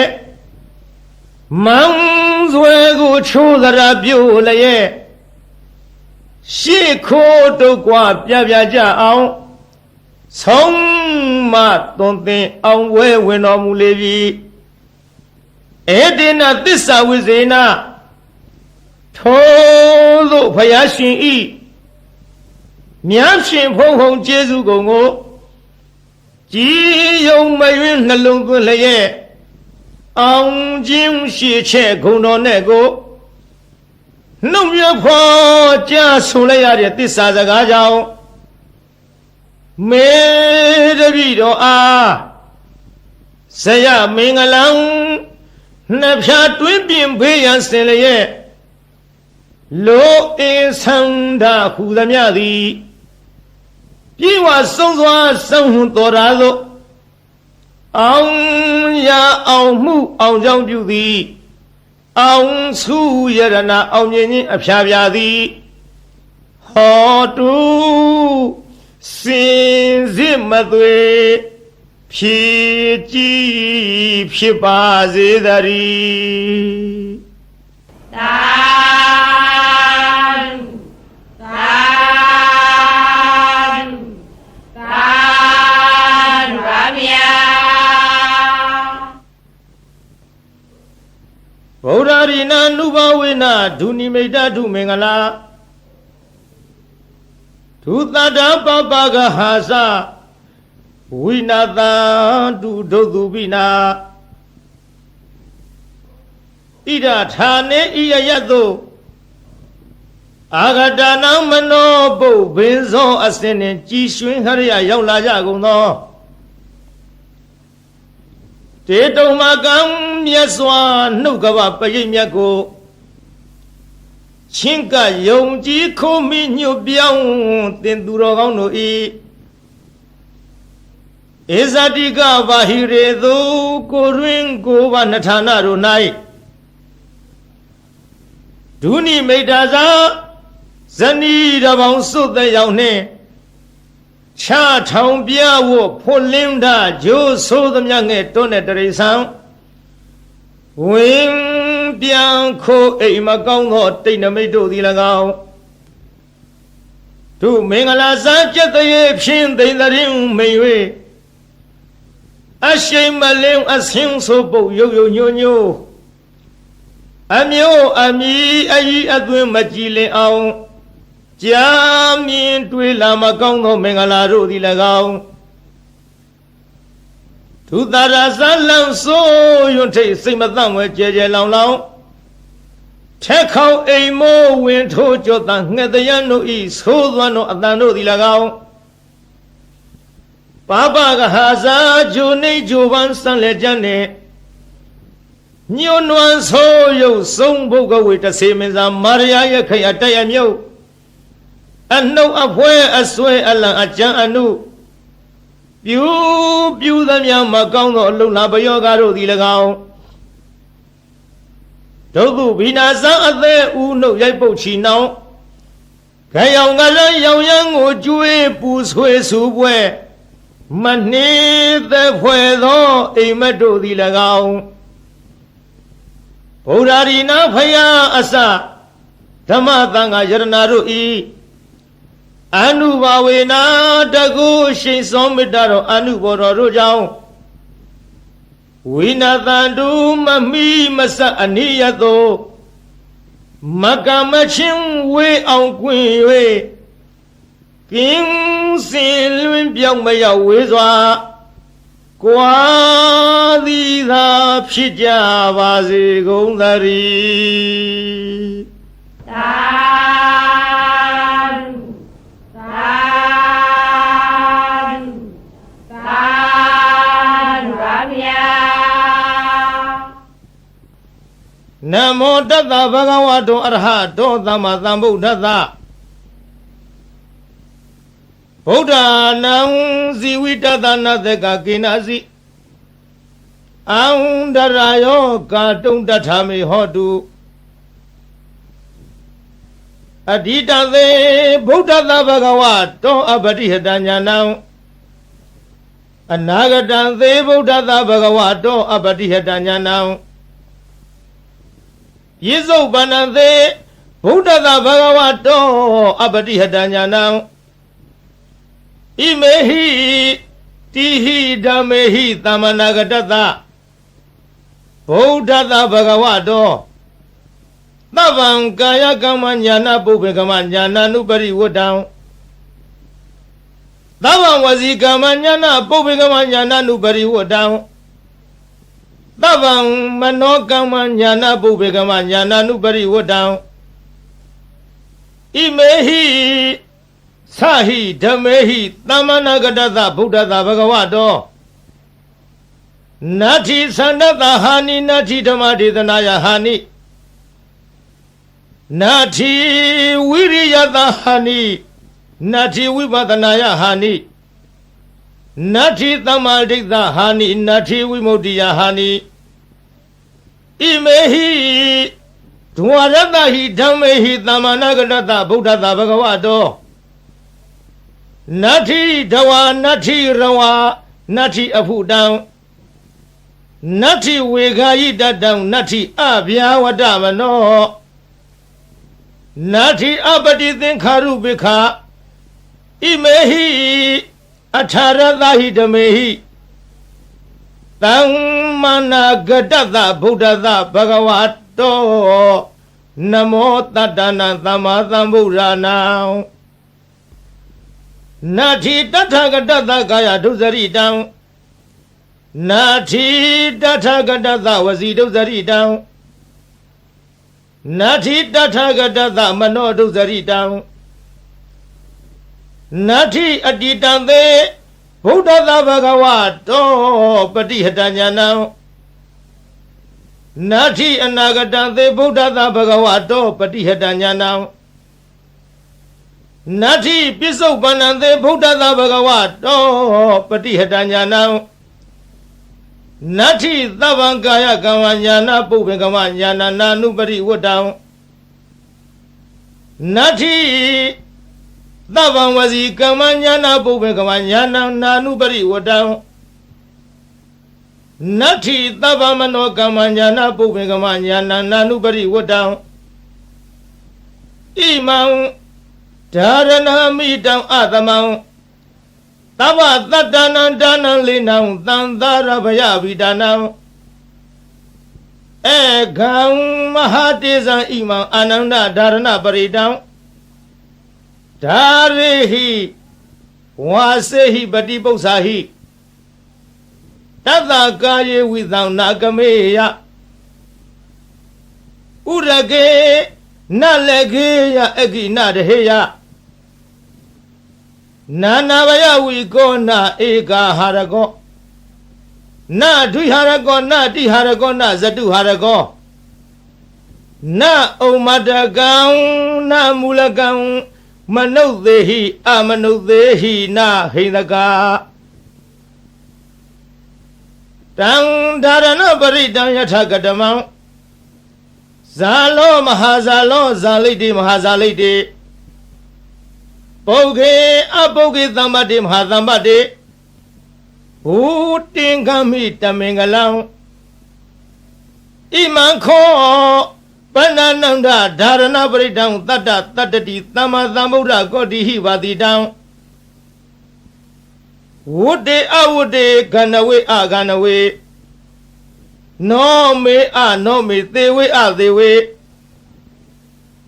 မန်းဇွဲကိုချိုးသရာပြုတ်လျက်ရှေ့ခိုးတုတ်ကွာပြပြကြအောင်ဆုံးမသွန်သင်အောင်ဝဲဝင်တော်မူလေပြီဧတေနသစ္စာဝိဇေနထိုသို့ဖယားရှင်ဤမြတ်ရှင်ဖုံဖုံကျေးဇူးကုန်ကိုကြည်ယုံမယွင်းနှလုံးသွင်းလျက် အောင်ချင်းရှိချက်ဂုံတော်နဲ့ကိုနှုတ်ရဖော်ကြားဆိုလိုက်ရတဲ့သစ္စာစကားကြောင့်မေတ္တိတော်အားဇယမင်္ဂလံနှစ်ဖြာတွင်းပြင်ဖေးရန်စင်လျက်လောအင်းဆန္ဒဟူသမျှသည်ပြေဝဆုံးစွာဆုံးဟွန်တော်ရာသို့အောင်ရအောင်မှုအောင်ကြောင့်ပြုသည်အောင်စုရတနာအောင်မြင်ခြင်းအဖျားပြသည်ဟောတုစင်စစ်မသွေဖြည့်ကြည်ဖြစ်ပါစေတည်းသာသာသာပါဗျာဗုဒ္ဓရိနာနုဘဝေနဒုနိမိတ်ဒုမင်္ဂလာဒုသတ္တပပကဟာစဝိနာတံတုဒုသူပိနာဣဒဌာနေဣယယတုအာဂတနံမနောပုဗ္ဗင်္ဇောအစင်နှင့်ကြည်ရွှင်ဟရိယရောက်လာကြကုန်သောတေတုံမကံမြတ်စွာနှုတ်ကပပရိတ်မြတ်ကိုချင်းကယုံကြည်ခိုးမိညွတ်ပြောင်းတင်သူတော်ကောင်းတို့ဤဧဇတိကဘာဟိရေသူကိုတွင်ကိုဘာနထာနာတို့၌ဒုနိမိတ်တာသာဇနီးတပေါင်းစုတဲ့ရောက်နှင့်ချထောင်ပြဝဖွလင်းတာဂျိုးဆိုးသမျှငဲ့တွန်းတဲ့တရိษံဝင်ပြန်ခိုးအိမ်မကောင်းသောတိတ်နမိတ်တို့သည်၎င်းသူမင်္ဂလာစားကျက်တရေဖြင့်သိမ့်တဲ့မိန်၍အရှိန်မလင်းအဆင်းဆိုပုတ်ရုပ်ရုပ်ညို့ညို့အမျိုးအမီအကြီးအသွင်းမကြည်လင်အောင်ကြာမြင်တွေ့လာမကောင်းသောမင်္ဂလာတို့သည်၎င်းသူသာရဇလံဆိုယွန်းထိတ်စိတ်မသန့်ဝဲကြဲကြဲလောင်လောင်ထက်ခေါအိမ်မိုးဝင်ထိုးကြောတန်ငှက်တရံတို့ဤသိုးသွမ်းတို့အတန်တို့သည်၎င်းပပကဟာဇာဂျိုနေဂျိုပန်းစံလေကြတဲ့ညွန်းနွမ်းဆိုးရုပ်ဆုံးဘုတ်ကဝေတစေမင်းသာမာရယာရဲ့ခိတ်အတက်ရမြုပ်အနှုတ်အဖွဲအဆွဲအလံအကြံအနုပြူသမျှမကောင်းသောအလုံးလာပယောဂတို့သည်၎င်းဒုက္ခဘိနာဇံအသေးဦးနှုတ်ရိုက်ပုတ်ချီနှောင်းခရောင်ကလည်းရောင်ရမ်းကိုကျွေးပူဆွေးဆူပွဲမနှင်းသက်ဖွယ်သောအိမ်မက်တို့သည်၎င်းဗုဒ္ဓရိနာဖယားအစဓမ္မသံဃာယရဏတို့ဤအနုဘဝေနာတကုရှိန်စောမေတ္တာတော်အနုဘောတော်တို့ကြောင့်ဝိနာတန္တုမမိမဆအနိယတောမကမချင်းဝေအောင်ကွင်၍ကင်းစင်လွင်ပြောင်းမရောက်ဝေးစွာကွာသည်သာဖြစ်ကြပါစေကုန်သတည်းသာနမောတတ္တဗဂဝတောအရဟတောသမ္မာသမ္ဗုဒ္ဓတ္တဗုဒ္ဓနာဇီဝိတတနာသကကိနာစီအံဒရာယောကာတုံတထာမေဟောတုအဓိတသေဗုဒ္ဓတဗဂဝတောအပတိဟတညာနံအနာဂတံသေဗုဒ္ဓတဗဂဝတောအပတိဟတညာနံယေဇုပန္နသေဗုဒ္ဓတဗဂဝတောအပတိဟတညာနံဣမေဟိတိဟိဓမ္မေဟိသမ္မနာဂတတဗုဒ္ဓတဗဂဝတောသဗ္ဗံကာယကမ္မညာနာပုပ္ပေကမ္မညာနာနုပရိဝတ္တံသဗ္ဗံဝစီကမ္မညာနာပုပ္ပေကမ္မညာနာနုပရိဝတ္တံ Tavam manokama nyana bubegama nyana nubari wodam Imehi Sahi dhamehi Tamanagadada Buddha Bhagavado Nati Sandata Hani Nati Dhamadi Dhanaya Hani Nati Viriyata Hani Nati Vipadanaya Hani Nati Tamadita Hani Nati Vimodiya Hani Imehi Dwaratahi Dhamehi Tamanagadata Buddha Bhagavado Nati Dawa Nati Rawa Nati Apudam Nati Vegayi Dadam Nati Abhyawadamano Nati Abadi Thinkharu Bikha Imehi Atharadahi Dhamehi Tamanagadata Buddha Bhagavato Namo Tattana Thammasambuddhana Nati Tathagata Gaya Dusaritam Nati Tathagata Vasi Dusaritam Nati Tathagata Mano Dusaritam Nati Aditante Buddha Bhagavato Patihatanyanam Nati Anagatante Buddha Bhagavato Patihatanyanam Nati Pisopanante Buddha Bhagavato Patihatanyanam Nati Tavankaya Kamanyana Pubekamanyana Nanupari Wodam Nati Tavamasi Kamanyana Pubekamanyana Nanupari Wodam Nati Tavamano Kamanyana Pubekamanyana Nanupari Wodam Imam Dharana Midam Adamam Tava Tattana Dana Linam Tandara Bhayavidanam Ekam Mahatesa Imam Ananda Dharana Paridam Dharehi Vasehi Bhatipausahi Tata Kaye Vidam Nakameya Urage Nalegeya Egi Nadeheya Nanavaya Viko Na Eka Harago Na Dviharago Na Diharago Na Zatuharago Na Omadagam Na Mulagam Manodehi Amanodehi Na Hinaka Tang Dharana Paridam Yathagadamam Zalo Mahazalo Zaliti Mahazaliti Boge Aboge Thamati Mahazambati Utingami Tamingalam Imanko Panananda Dharana Paridam Tata Tatati Thammasambuddha Kodihi Vadidam Wude Awude Ganawe Aganawe No me no me Dewe Dewe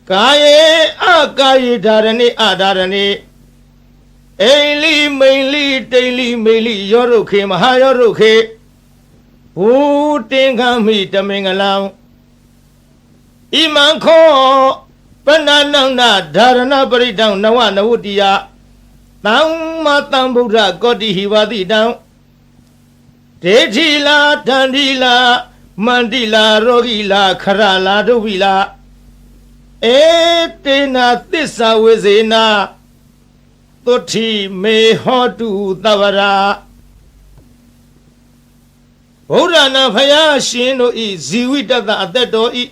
Kaye Akaye Dharani Adarani Eli Meli Daily Meli Yoruke Mahayoruke Utingami Tamingalam Imanko Panananda Dharana Paridam Nawa Nawudiya Thammasambuddha Kodihi Vadidam Dejila Dandila Mandila Rogila Karala Dovila Etena Tissa Wezena Toti Me Hotu Tavara Urana Phaya Shino I Ziwitata Ateto I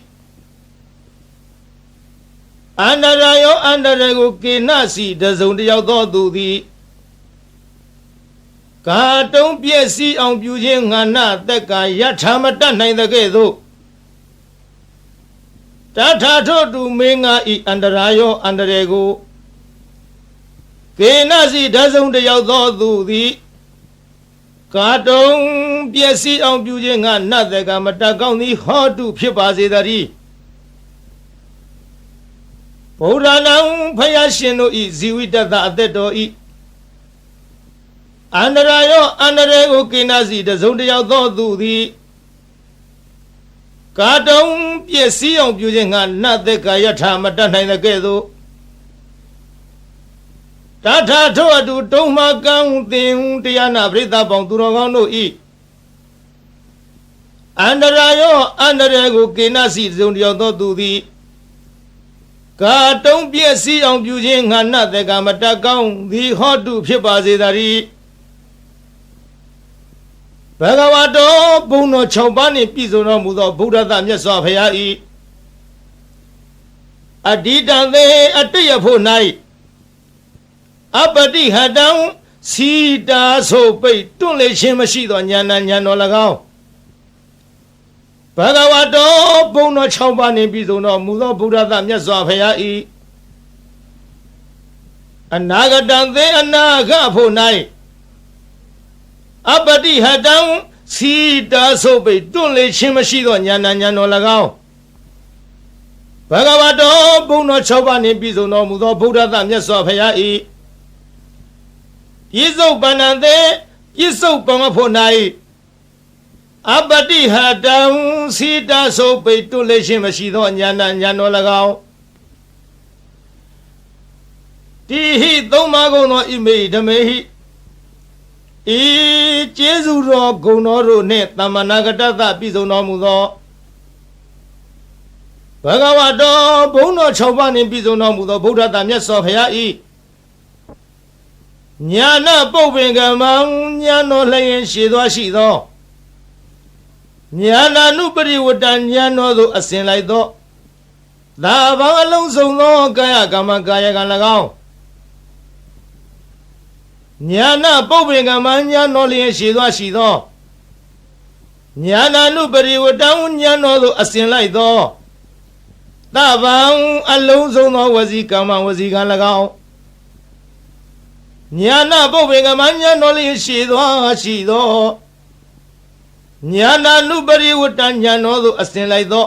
Andarayo Andarego Kinasi Dazundiao Dodi Katung Piesi on Bujing Hana Teka Yatamata Naindagedo Tata to Menga I Andarayo Andarego Kinasi Dazundiao Dodi Katung Piesi on Bujing Hana Teka Matagoni Hotu Pipazidari Puranam Payashino I Ziwitata Ateto I Andarayo Andarego Kinasi the Zondia Dodi ကာတုံးပြည့်စည်အောင်ပြုခြင်းငါနတ်သက်ကာယထာမတတ်နိုင်တဲ့ကဲ့သို့တထာထောအတူတုံးမကံသင်တရားနာပရိသတ်ပေါင်းသူတော်ကောင်းတို့ဤအန္တရာယောအန္တရာယ်ကိုကေနစီစုံတယောက်သောသူသည်ကာတုံးပြည့်စည်အောင်ပြုခြင်းငါနတ်သက်ကာမတတ်ကောင်းသည်ဟောတုဖြစ်ပါစေသာရီဘဂဝါတော်ဘုံတော်6ပါးနှင့်ပြည့်စုံတော်မူသောဗုဒ္ဓသမြတ်စွာဘုရား၏အတ္တိတံသေအတ္တယဖို့၌အပတိဟတံစီတာဆိုပိတ်တွန့်လေခြင်းမရှိသောဉာဏ်ဉာဏ်တော်၎င်းဘဂဝါတော်ဘုံတော်6ပါးနှင့်ပြည့်စုံတော်မူသောဗုဒ္ဓသမြတ်စွာဘုရား၏အနာဂတံသေအနာဂဖို့၌အပတိဟတံစီတာဆိုပိတ်တွန့်လေခြင်းမရှိသောဉာဏ်ဉာဏ်တော်၎င်းဘဂဝါတော်ဘုံတော်6ပါးနှင့်ပြည့်စုံတော်မူသောဗုဒ္ဓသမြတ်စွာဘုရား၏ပြစ္ဆုတ်ပန္နသေပြစ္ဆုတ်ပမဖို့၌အပတိဟတံစီတာဆိုပိတ်တွန့်လေခြင်းမရှိသောဉာဏ်ဉာဏ်တော်၎င်းတိဟိသုံးပါးကုန်သောဣမေဓမေဟိဤကျေးဇူးတော်ဂုဏ်တော်တို့နှင့်သမ္မာနာဂတသပြည့်စုံတော်မူသောဘဂဝါတော်ဘုံတော်6ပါးနှင့်ပြည့်စုံတော်မူသောဗုဒ္ဓတာမြတ်စွာဘုရား၏ညာနာပုပ္ပင်ကမံညာတော်လျင်ရှည်သွားရှိသောညာနာနုပရိဝတ္တညာတော်သို့အစဉ်လိုက်သောသာဘောင်အလုံးစုံသောကာယကမ္မကာယကံ၎င်းညာနာပုပ္ပင်ကမညာတော်လျင်ရှည်သွားရှိသောညာနာနုပရိဝတ္တညာတော်သို့အစဉ်လိုက်သောသဗ္ဗံအလုံးစုံသောဝစီကမ္မဝစီကံ၎င်းညာနာပုပ္ပင်ကမညာတော်လျင်ရှည်သွားရှိသောညာနာနုပရိဝတ္တညာတော်သို့အစဉ်လိုက်သော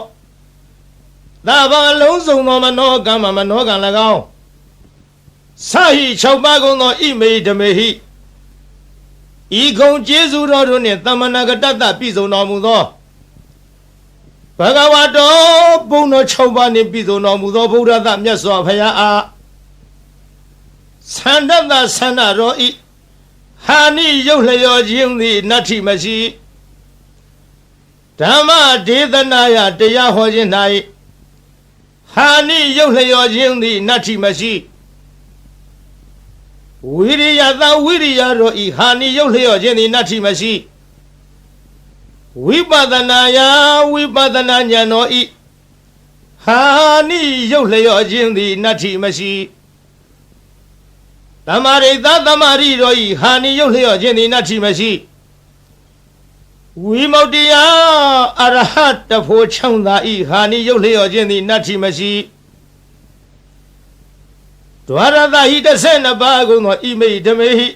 သဗ္ဗံအလုံးစုံသောမနောကမ္မမနောကံ၎င်းစာဟိ6ပါးကုန်သောဣမေဓမေဟိဤကုံကျေးဇူးတော်တို့နှင့်သမ္မာနာဂတတပြည့်စုံတော်မူသောဘဂဝါတော်ဘုံတော်6ပါးနှင့်ပြည့်စုံတော်မူသောဗုဒ္ဓသမြတ်စွာဘုရားအားသန္တတသန္တရောဤဟာနိရုပ်လျော်ခြင်းသည်နတ္ထိမရှိဓမ္မဒေသနာယတရားဟောခြင်း၌ဟာနိရုပ်လျော်ခြင်းသည်နတ္ထိမရှိဝိရိယသဝိရိယရောဤဟာနိရုပ်လျော့ခြင်းသည်နတ္ထိမရှိဝိပဿနာယဝိပဿနာဉာဏ်တော်ဤဟာနိရုပ်လျော့ခြင်းသည်နတ္ထိမရှိသမာရိသသမာရိရောဤဟာနိရုပ်လျော့ခြင်းသည်နတ္ထိမရှိဝိမု ക്തി ယအရဟတဖို့ချောင်းသာဤဟာနိရုပ်လျော့ခြင်းသည်နတ္ထိမရှိဒွါရသဟိ12ပါးကုန်သောဣမေဓမေဟိ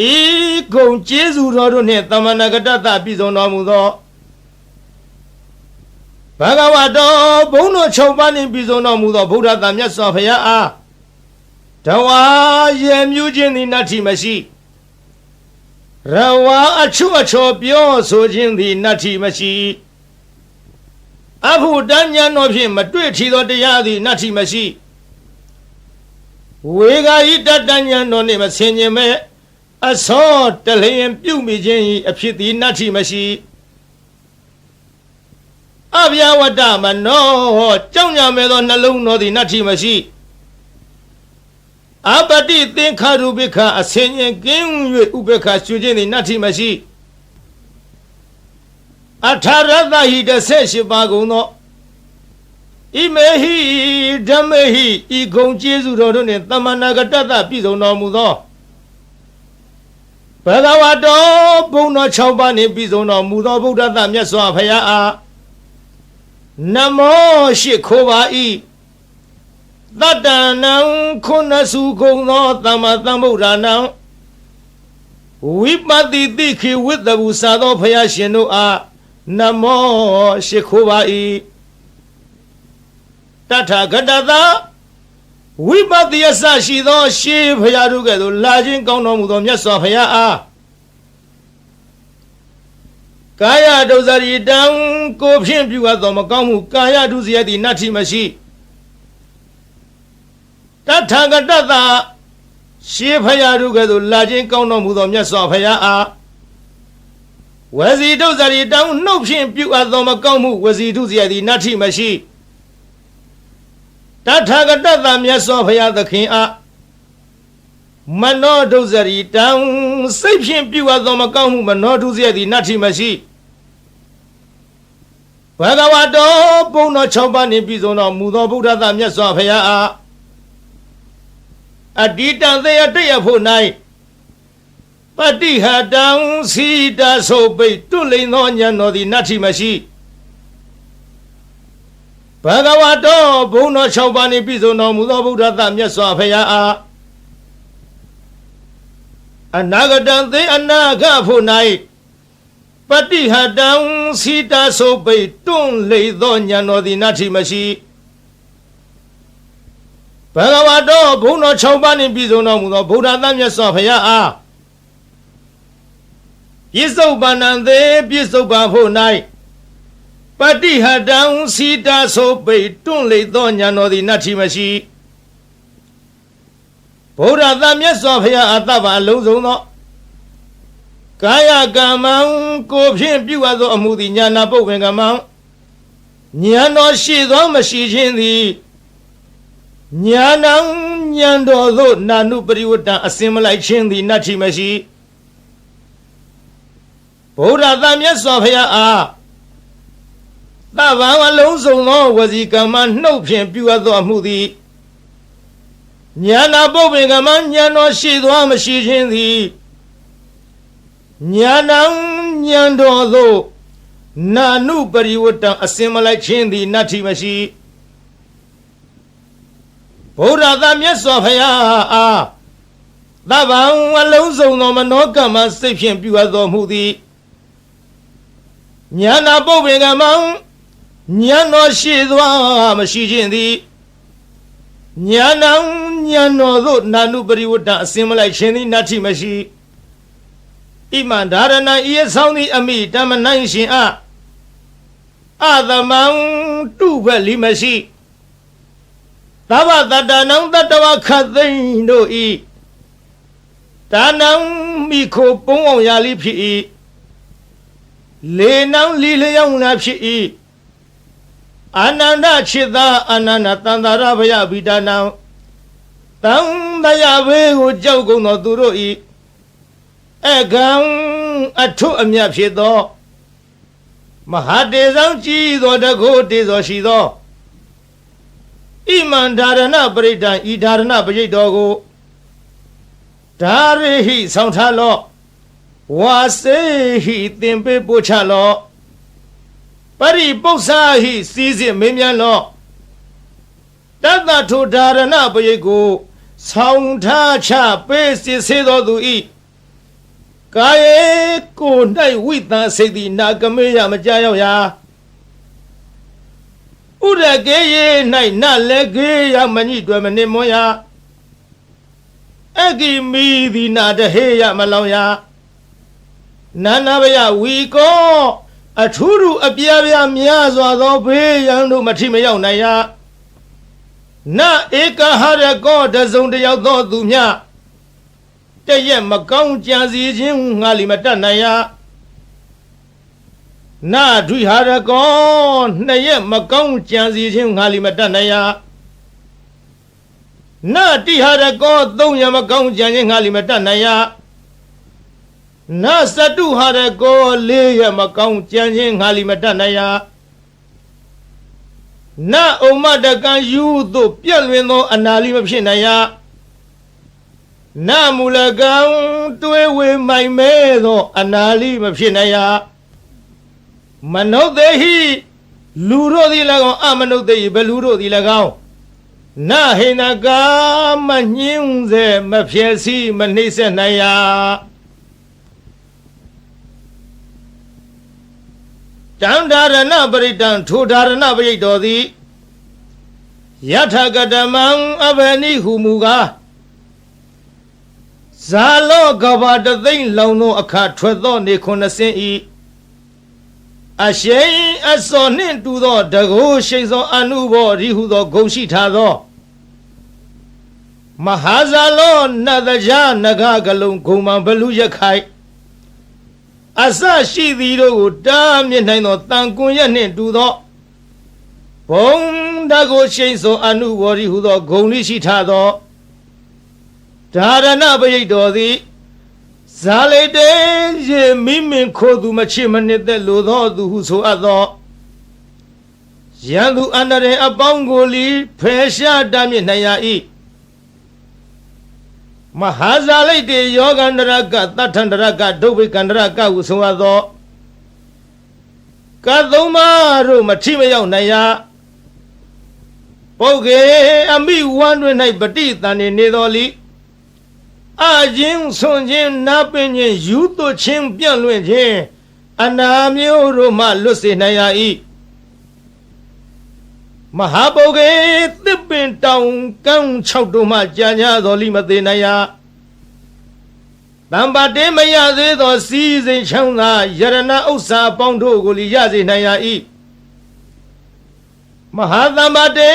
ဤကုံကျေးဇူးတော်တို့နှင့်သမ္မာနာဂတတပြည့်စုံတော်မူသောဘဂဝါတော်ဘုံတော်6ပါးနှင့်ပြည့်စုံတော်မူသောဗုဒ္ဓတာမြတ်စွာဘုရားအားတဝါယေမြူးခြင်းသည်နတ္ထိမရှိရဝါအချွတ်အချော်ပြောဆိုခြင်းသည်နတ္ထိမရှိအဘုဒ္ဓဉာဏ်တော်ဖြင့်မတွေ့ထီသောတရားသည်နတ္ထိမရှိဝေဂာဟိတတဉာဏ်တော်နှင့်မဆင်ញင်မဲ့အစောတလျင်ပြုမိခြင်း၏အဖြစ်သည်နတ္ထိမရှိအဗျာဝတ္တမနောကြောင့်ညမဲ့သောနှလုံးတော်သည်နတ္ထိမရှိအပတိသင်္ခါရုပိခအဆင်ញင်ကင်း၍ဥပေက္ခရှုခြင်းသည်နတ္ထိမရှိအထာရသဟိ18ပါးကုန်သောဣမေဟိဓမ္မေဟိဤကုံကျေးဇူးတော်တို့နှင့်သမ္မာနာဂတတပြည့်စုံတော်မူသောဘဂဝါတော်ဘုံတော်6ပါးနှင့်ပြည့်စုံတော်မူသောဗုဒ္ဓသမြတ်စွာဘုရားအားနမောရှိခိုးပါ၏တတ္တနံခုနစုကုံသောသမ္မာသမ္ဗုဒ္ဓနာဝိပတိတိခိဝိတ္တဘူစာသောဘုရားရှင်တို့အားနမောရှိခိုးပါ၏တထာဂတသာဝိပဿယဆရှိသောရှေးဘုရားတို့ကဲ့သို့လာခြင်းကောင်းတော်မူသောမြတ်စွာဘုရားအားက ကာယဒုစရိတံကိုဖြင့်ပြုအပ်သောမကောင်းမှုကာယဒုစရိုက်သည်နတ္ထိမရှိတထာဂတတရှေးဖရာတို့ကဲ့သို့လာခြင်းကောင်းတော်မူသောမြတ်စွာဘုရားအားဝစီဒုစရိတံနှုတ်ဖြင့်ပြုအပ်သောမကောင်းမှုဝစီဒုစရိုက်သည်နတ္ထိမရှိတထာဂတတမြတ်စွာဘုရားသခင်အားမနောဒုစရိတံစိတ်ဖြင့်ပြုအပ်သောမကောင်းမှုမနောဒုစရိုက်သည်နတ္ထိမရှိဘဂဝါတော်ဘုံတော်6ပါးနှင့်ပြည့်စုံတော်မူသောဗုဒ္ဓသာမြတ်စွာဘုရားအားအတ္တိတံသေယတရဖို့၌ပฏิဟတံစီတာဆိုပိတ်တွလိန်သောဉာဏ်တော်သည်နတ္ထိမရှိဘဂဝါတော်ဘုံတော်6ပါးနှင့်ပြည့်စုံတော်မူသောဗုဒ္ဓသာမြတ်စွာဘုရားအားအနာဂတံသေအနာဂဖို့၌ပฏิဟတံစီတာဆိုပိတ်တွလိန်သောဉာဏ်တော်သည်နတ္ထိမရှိဘဂဝါတော်ဘုံတော်6ပါးနှင့်ပြည့်စုံတော်မူသောဗုဒ္ဓသာမြတ်စွာဘုရားအားပြစ္ဆုတ်ပန္နံသေပြစ္ဆုတ်ပန်ဖို့၌ပฏิဟတံစီတာဆိုပိတ်တွလိန်သောဉာဏ်တော်သည်နတ္ထိမရှိဗုဒ္ဓသာမြတ်စွာဘုရားအတ္တပါအလုံးစုံသောကာယကမ္မံကိုဖြင့်ပြုအပ်သောအမှုသည်ဉာဏပုပ္ပင်ကမ္မံဉာဏ်တော်ရှိသောမရှိခြင်းသည်ဉာဏံဉာဏ်တော်သို့နာနုပရိဝတ္တံအစင်မလိုက်ခြင်းသည်နတ္ထိမရှိဗုဒ္ဓသာမြတ်စွာဘုရားအားသဗ္ဗံအလုံးစုံသောဝစီကမ္မနှုတ်ဖြင့်ပြုအပ်သောအမှုသည်ဉာဏပုပ္ပင်ကမ္မဉာဏ်တော်ရှိသောမရှိခြင်းသည်ဉာဏံဉာဏ်တော်သို့နာနုပရိဝတ္တံအစင်မလိုက်ခြင်းသည်နတ္ထိမရှိဗုဒ္ဓသာမြတ်စွာဘုရားအားသဗ္ဗံအလုံးစုံသောမနောကမ္မစိတ်ဖြင့်ပြုအပ်သောမှုသည်ဉာဏပုပ္ပင်ကမ္မဉာဏ်တော်ရှိသောမရှိခြင်းသည်ဉာဏံဉာဏ်တော်သို့နာနုပရိဝတ္တအစင်မလိုက်ခြင်းသည်နတ္ထိမရှိဣမံဓာရဏံဤဆောင်သည်အမိတမနိုင်ရှင်အသမံတုဘလိမရှိသဗ္ဗတတနံတတဝခသိန်တို့ဤဒါနံမိခိုပုံအောင်ရာလိဖြစ်၏လေနံလီလျောင်းလာဖြစ်၏အာနန္ဒချစ်သာအာနန္ဒတန္တာရဘယဗိဒါနံတံတရာဘေကိုကြောက်ကုန်သောသူတို့ဤအကံအထုအမြတ်ဖြစ်သောမဟာတေဇံကြည်သောတကုတေဇောရှိသောဣမံဓာရဏပရိဒံဤဓာရဏပရိတ်တော်ကိုဓာရိဟိဆောင်ထားလော့ဝါစေဟိသင်ပေးပို့ချလော့ပရိပု္ပ္ပစာဟိစီစစ်မင်းမြန်းလော့တတ္တထုဓာရဏပရိတ်ကိုဆောင်ထားချပေးစစ်ဆေးတော်သူဤကာယေကို၌ဝိသံစိတ်သည်နာကမေယမကြောက်ရာဥရကေယေ၌နလည်းကေယမညိတွယ်မနေမွန်ရာအကိမီသည်နာတဟေယမလောင်ရာနာနာဘယဝီကောအထူးထူးအပြားပြားများစွာသောဘေးရန်တို့မထိမရောက်နိုင်ရာနဧကဟရကောတစုံတယောက်သောသူမြတရက်မကောင်းကြံစီခြင်းငါလီမတတ်နိုင်ရာနာဒွိဟာရကောနှစ်ရက်မကောင်းကြံစီခြင်းငါလီမတတ်နိုင်ရာနာတိဟာရကောသုံးရက်မကောင်းကြံခြင်းငါလီမတတ်နိုင်ရာနာစတုဟာရကောလေးရက်မကောင်းကြံခြင်းငါလီမတတ်နိုင်ရာနာဥမ္မတကံယူသို့ပြက်လွင်သောအနာလီမဖြစ်နိုင်ရာနာမူလကံတွေးဝေမိုင်မဲသောအနာလီမဖြစ်နိုင်ရာမနုဿေဟိလူတို့သည်၎င်းအမနုဿေဟိဘလူတို့သည်၎င်းနာဟိနကာမညင်းစေမဖြစ်စီမနှိမ့်ဆက်နိုင်ရာတံဓာရဏပရိတံထိုဓာရဏပရိတ်တော်သည်ယထကတမံအဘနိဟုမူကားဇာလောကဘာတသိမ့်လောင်သောအခါထွက်သောနေ90ဤ အရှိန်အစောနှင့်တူသောတကုရှိန်စောအနုဘောရိဟုသောဂုံရှိထားသောမဟာဇာလောနတ်တရားနဂကလုံးဂုံမံဘလူရခိုင်အစရှိသည်တို့ကိုတားမြစ်နိုင်သောတန်ကွန်ရက်နှင့်တူသောဘုံတကုရှိန်စောအနုဘောရိဟုသောဂုံလိရှိထားသောဒါရဏပရိတ်တော်သည်ဇာလိတေရေမိမင်ခိုသူမချစ်မနစ်သက်လိုသောသူဟုဆိုအပ်သောရန်သူအန္တရာယ်အပေါင်းကိုလီဖယ်ရှားတားမြစ်နိုင်ရ၏မဟာဇာလိတေယောဂန္တရကတထန္တရကဒုဗ္ဗေကန္တရကဟုဆိုအပ်သောကသုံးပါးတို့မထိမရောက်နိုင်ရပုဂ္ဂေအမိဝမ်းတွင်၌ပฏิတန်နေတော်လီအချင်းဆွန်ချင်းနာပင်ချင်းယူသွချင်းပြန့်လွင့်ခြင်းအနာမျိုးတို့မှလွတ်စေနိုင်ရ၏မဟာပုဂ္ဂေသစ်ပင်တောင်ကန်း၆တို့မှကြာညာတော်လိမသေးနိုင်ရတမ္ပါတေမရသေးသောစီးစိမ်ချောင်းသာယရဏဥစ္စာပေါင်းတို့ကိုလီရစေနိုင်ရ၏မဟာသမ္ပါတေ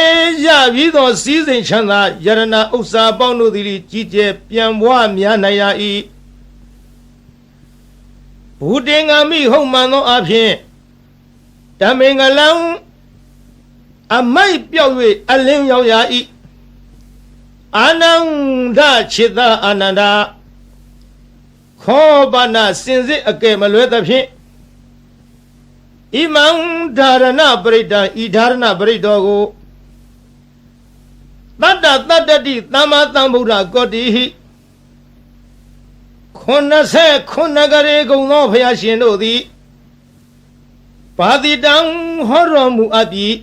ရပြီးသောစီးစိမ်ချမ်းသာယရဏဥစ္စာပေါင်းတို့သည်ကြီးကျယ်ပြန်ပွားများနိုင်ရ၏ဘူတင်ငါမိဟုတ်မှန်သောအဖြစ်တမင်္ဂလံအမိုက်ပြောက်၍အလင်းရောက်ရ၏အာနန္ဒခြေသာအာနန္ဒခောပနာစင်စစ်အကဲမလွဲသဖြင့်ဣမံဓာရဏပရိဒံဤဓာရဏပရိတော်ကိုတတ္တတတ္တတိသမ္မာသမ္ဗုဒ္ဓကောတိဟိ89ကရေကုံသောဘုရားရှင်တို့သည်ပါတိတံဟောတော်မူအပ်ပြီး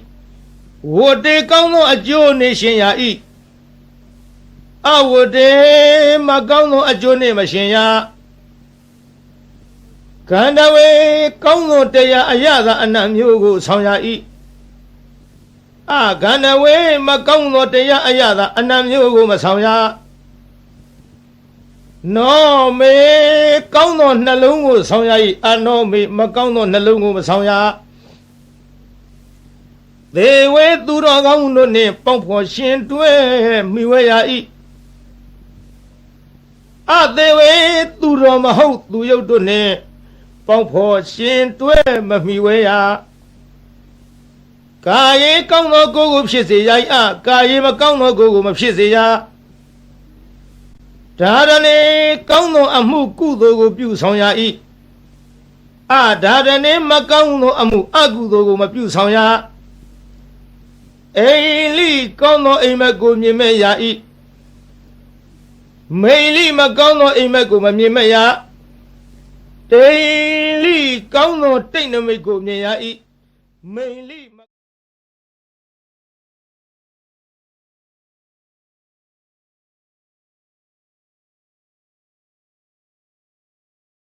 ဝတ္တေကောင်းသောအကျိုးနေရှင်ရ၏အဝတ္တေမကောင်းသောအကျိုးနေမရှင်ရကန္တဝေကောင်းသောတရားအရသာအနတ်မျိုးကိုဆောင်ရ၏ကန္တဝေမကောင်းသောတရားအရသာအနတ်မျိုးကိုမဆောင်ရနောမေကောင်းသောနှလုံးကိုဆောင်ရ၏အနောမေမကောင်းသောနှလုံးကိုမဆောင်ရသေဝေသူတော်ကောင်းတို့နှင့်ပေါင်းဖော်ရှင်တွဲမိဝဲရ၏သေဝေသူတော်မဟုတ်သူယုတ်တို့နှင့်ပေါင်းဖော်ရှင်တွဲမမီဝဲရကာယေကောင်းသောကိုယ်ကိုဖြစ်စေရ၏ကာယေမကောင်းသောကိုယ်ကိုမဖြစ်စေရဒါရဏေကောင်းသောအမှုကုသိုလ်ကိုပြုဆောင်ရ၏ဒါရဏေမကောင်းသောအမှုအကုသိုလ်ကိုမပြုဆောင်ရအိလိကောင်းသောအိမ်မက်ကိုမြင်မဲ့ရ၏မိလိမကောင်းသောအိမ်မက်ကိုမမြင်မဲ့ရတိလိကောင်းသောတိတ်နမိတ်ကိုမြင်ရ၏မိလိ